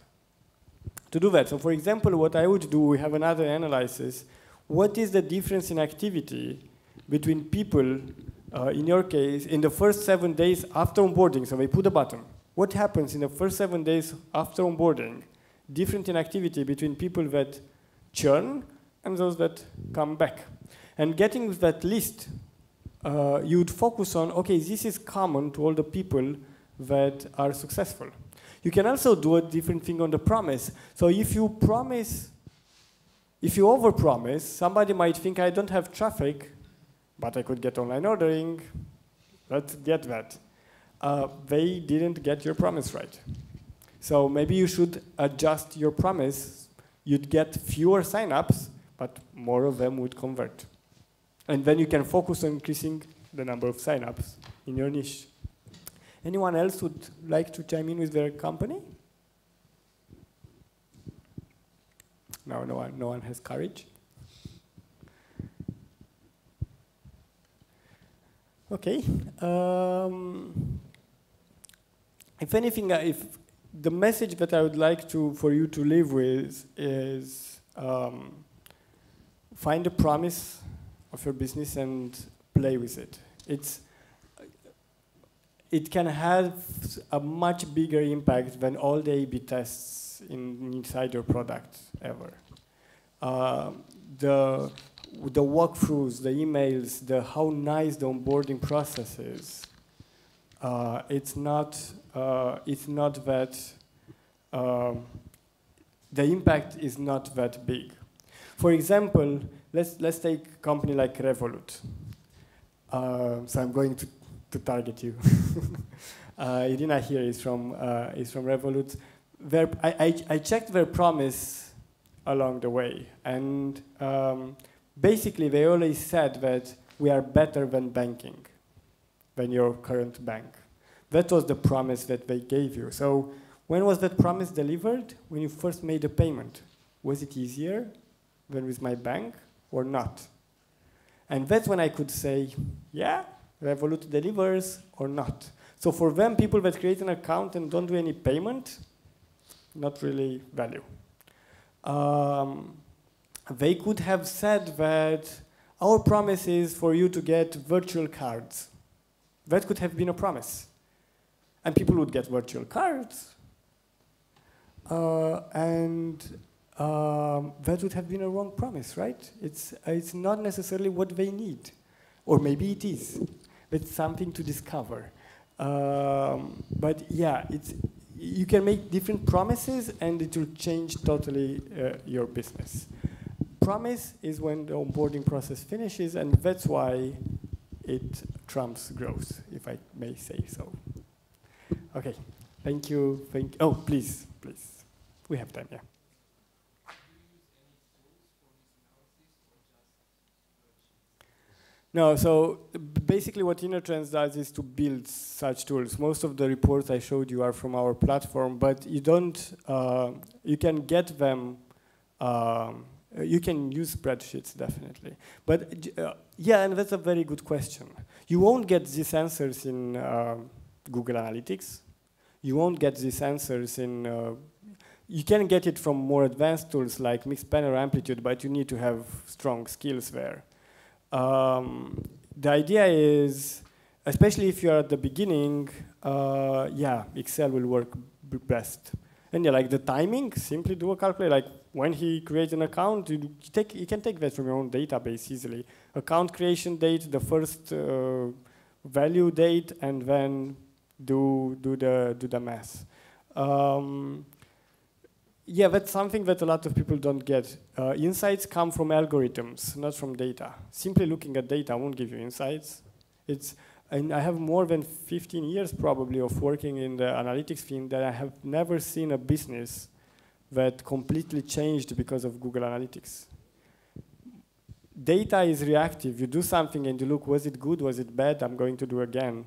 to do that? So for example, what I would do, we have another analysis. What is the difference in activity between people, in your case, in the first 7 days after onboarding? So they put a button. What happens in the first 7 days after onboarding? Different in activity between people that churn and those that come back. And getting that list, you would focus on, okay, this is common to all the people that are successful. You can also do a different thing on the promise. So if you promise, if you overpromise, somebody might think I don't have traffic, but I could get online ordering. Let's get that. They didn't get your promise right. So maybe you should adjust your promise. You'd get fewer signups, but more of them would convert. And then you can focus on increasing the number of signups in your niche. Anyone else would like to chime in with their company? No, no one has courage. Okay. If anything, if the message that I would like for you to leave with is find a promise of your business and play with it. It can have a much bigger impact than all the A/B tests inside your product ever. The walkthroughs, the emails, how nice the onboarding process is. It's not that the impact is not that big. For example, let's take a company like Revolut. So I'm going to target you. Irina here is from Revolut. I checked their promise along the way, and basically they always said that we are better than banking, than your current bank. That was the promise that they gave you. So when was that promise delivered? When you first made a payment. Was it easier than with my bank or not? And that's when I could say, yeah, Revolut delivers or not. So for them, people that create an account and don't do any payment, not really value. They could have said that our promise is for you to get virtual cards. That could have been a promise. And people would get virtual cards. That would have been a wrong promise, right? It's not necessarily what they need. Or maybe it is. It's something to discover. But yeah, you can make different promises and it will change totally your business. Promise is when the onboarding process finishes, and that's why it trumps growth, if I may say so. Okay, thank you. Oh, please. We have time, yeah. No, so basically what InnerTrends does is to build such tools. Most of the reports I showed you are from our platform, but you don't, you can get them, you can use spreadsheets, definitely. But yeah, and that's a very good question. You won't get these answers in Google Analytics. You won't get these answers in, you can get it from more advanced tools like Mixpanel or Amplitude, but you need to have strong skills there. The idea is, especially if you're at the beginning, yeah, Excel will work best. And yeah, like the timing, simply do a calculator. Like when he creates an account, you can take that from your own database easily. Account creation date, the first value date, and then do the math. Yeah, that's something that a lot of people don't get. Insights come from algorithms, not from data. Simply looking at data won't give you insights. And I have more than 15 years probably of working in the analytics field that I have never seen a business that completely changed because of Google Analytics. Data is reactive. You do something and you look, was it good, was it bad, I'm going to do again.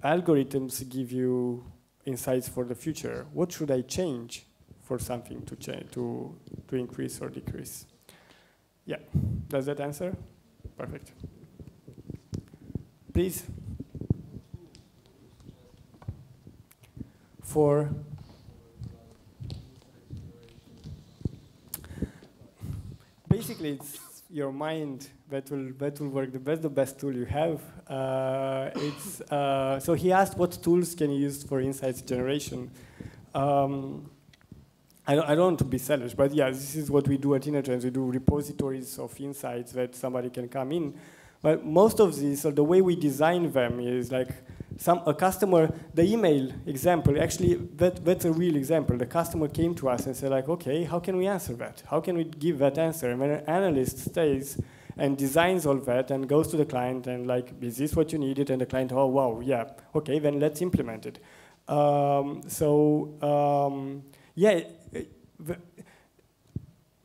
Algorithms give you insights for the future. What should I change for something to change, to increase or decrease? Yeah, does that answer? Perfect. Please. For basically, it's your mind that will work. That's the best tool you have. So he asked what tools can you use for insights generation. I don't want to be selfish, but yeah, this is what we do at InnerTrends. We do repositories of insights that somebody can come in. But most of these, or the way we design them is like a customer, the email example, actually that's a real example. The customer came to us and said like, okay, how can we answer that? How can we give that answer? And when an analyst stays and designs all that and goes to the client and like, is this what you needed? And the client, oh wow, yeah, okay, then let's implement it. Yeah,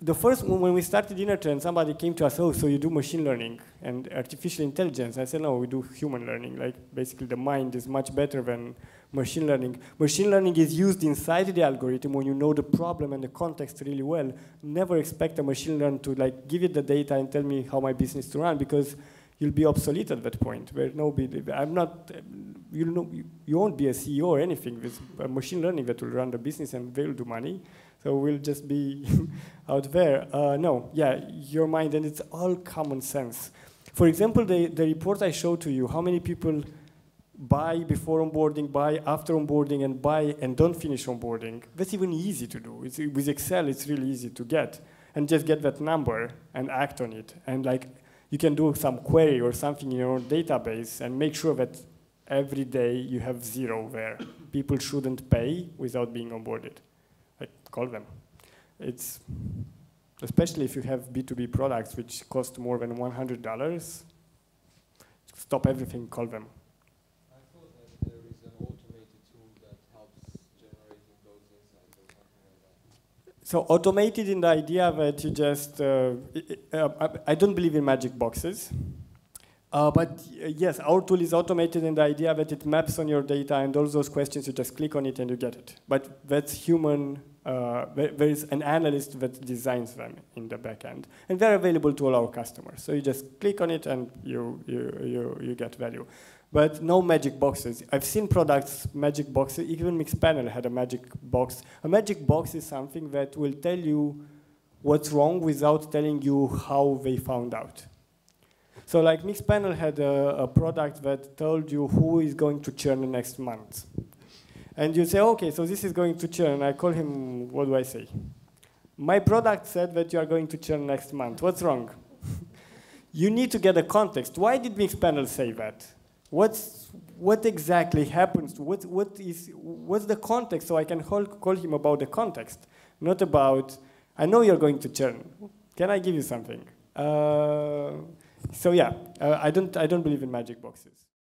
the first, when we started InnerTrends, somebody came to us, oh, so you do machine learning and artificial intelligence. I said, no, we do human learning. Like, basically, the mind is much better than machine learning. Machine learning is used inside the algorithm when you know the problem and the context really well. Never expect a machine learner to, like, give it the data and tell me how my business to run, because you'll be obsolete at that point. I'm not, you won't be a CEO or anything with machine learning that will run the business and they'll do money. So we'll just be out there. No, yeah, your mind, and it's all common sense. For example, the report I showed to you, how many people buy before onboarding, buy after onboarding, and buy and don't finish onboarding. That's even easy to do. With Excel, it's really easy to get. And just get that number and act on it. And like, you can do some query or something in your own database and make sure that every day you have 0 there. People shouldn't pay without being onboarded. Like, call them. It's, especially if you have B2B products which cost more than $100, stop everything, call them. I thought that there is an automated tool that helps generating those insights or something like that. So automated in the idea that you just, I don't believe in magic boxes. But yes, our tool is automated in the idea that it maps on your data and all those questions, you just click on it and you get it. But that's human, there is an analyst that designs them in the back end. And they're available to all our customers. So you just click on it and you get value. But no magic boxes. I've seen products, magic boxes, even Mixpanel had a magic box. A magic box is something that will tell you what's wrong without telling you how they found out. So like Mixpanel had a product that told you who is going to churn next month. And you say, okay, so this is going to churn. I call him, what do I say? My product said that you are going to churn next month. What's wrong? you need to get a context. Why did Mixpanel say that? What exactly happens? What's the context, so I can call him about the context, not about, I know you're going to churn. Can I give you something? So yeah, I don't believe in magic boxes.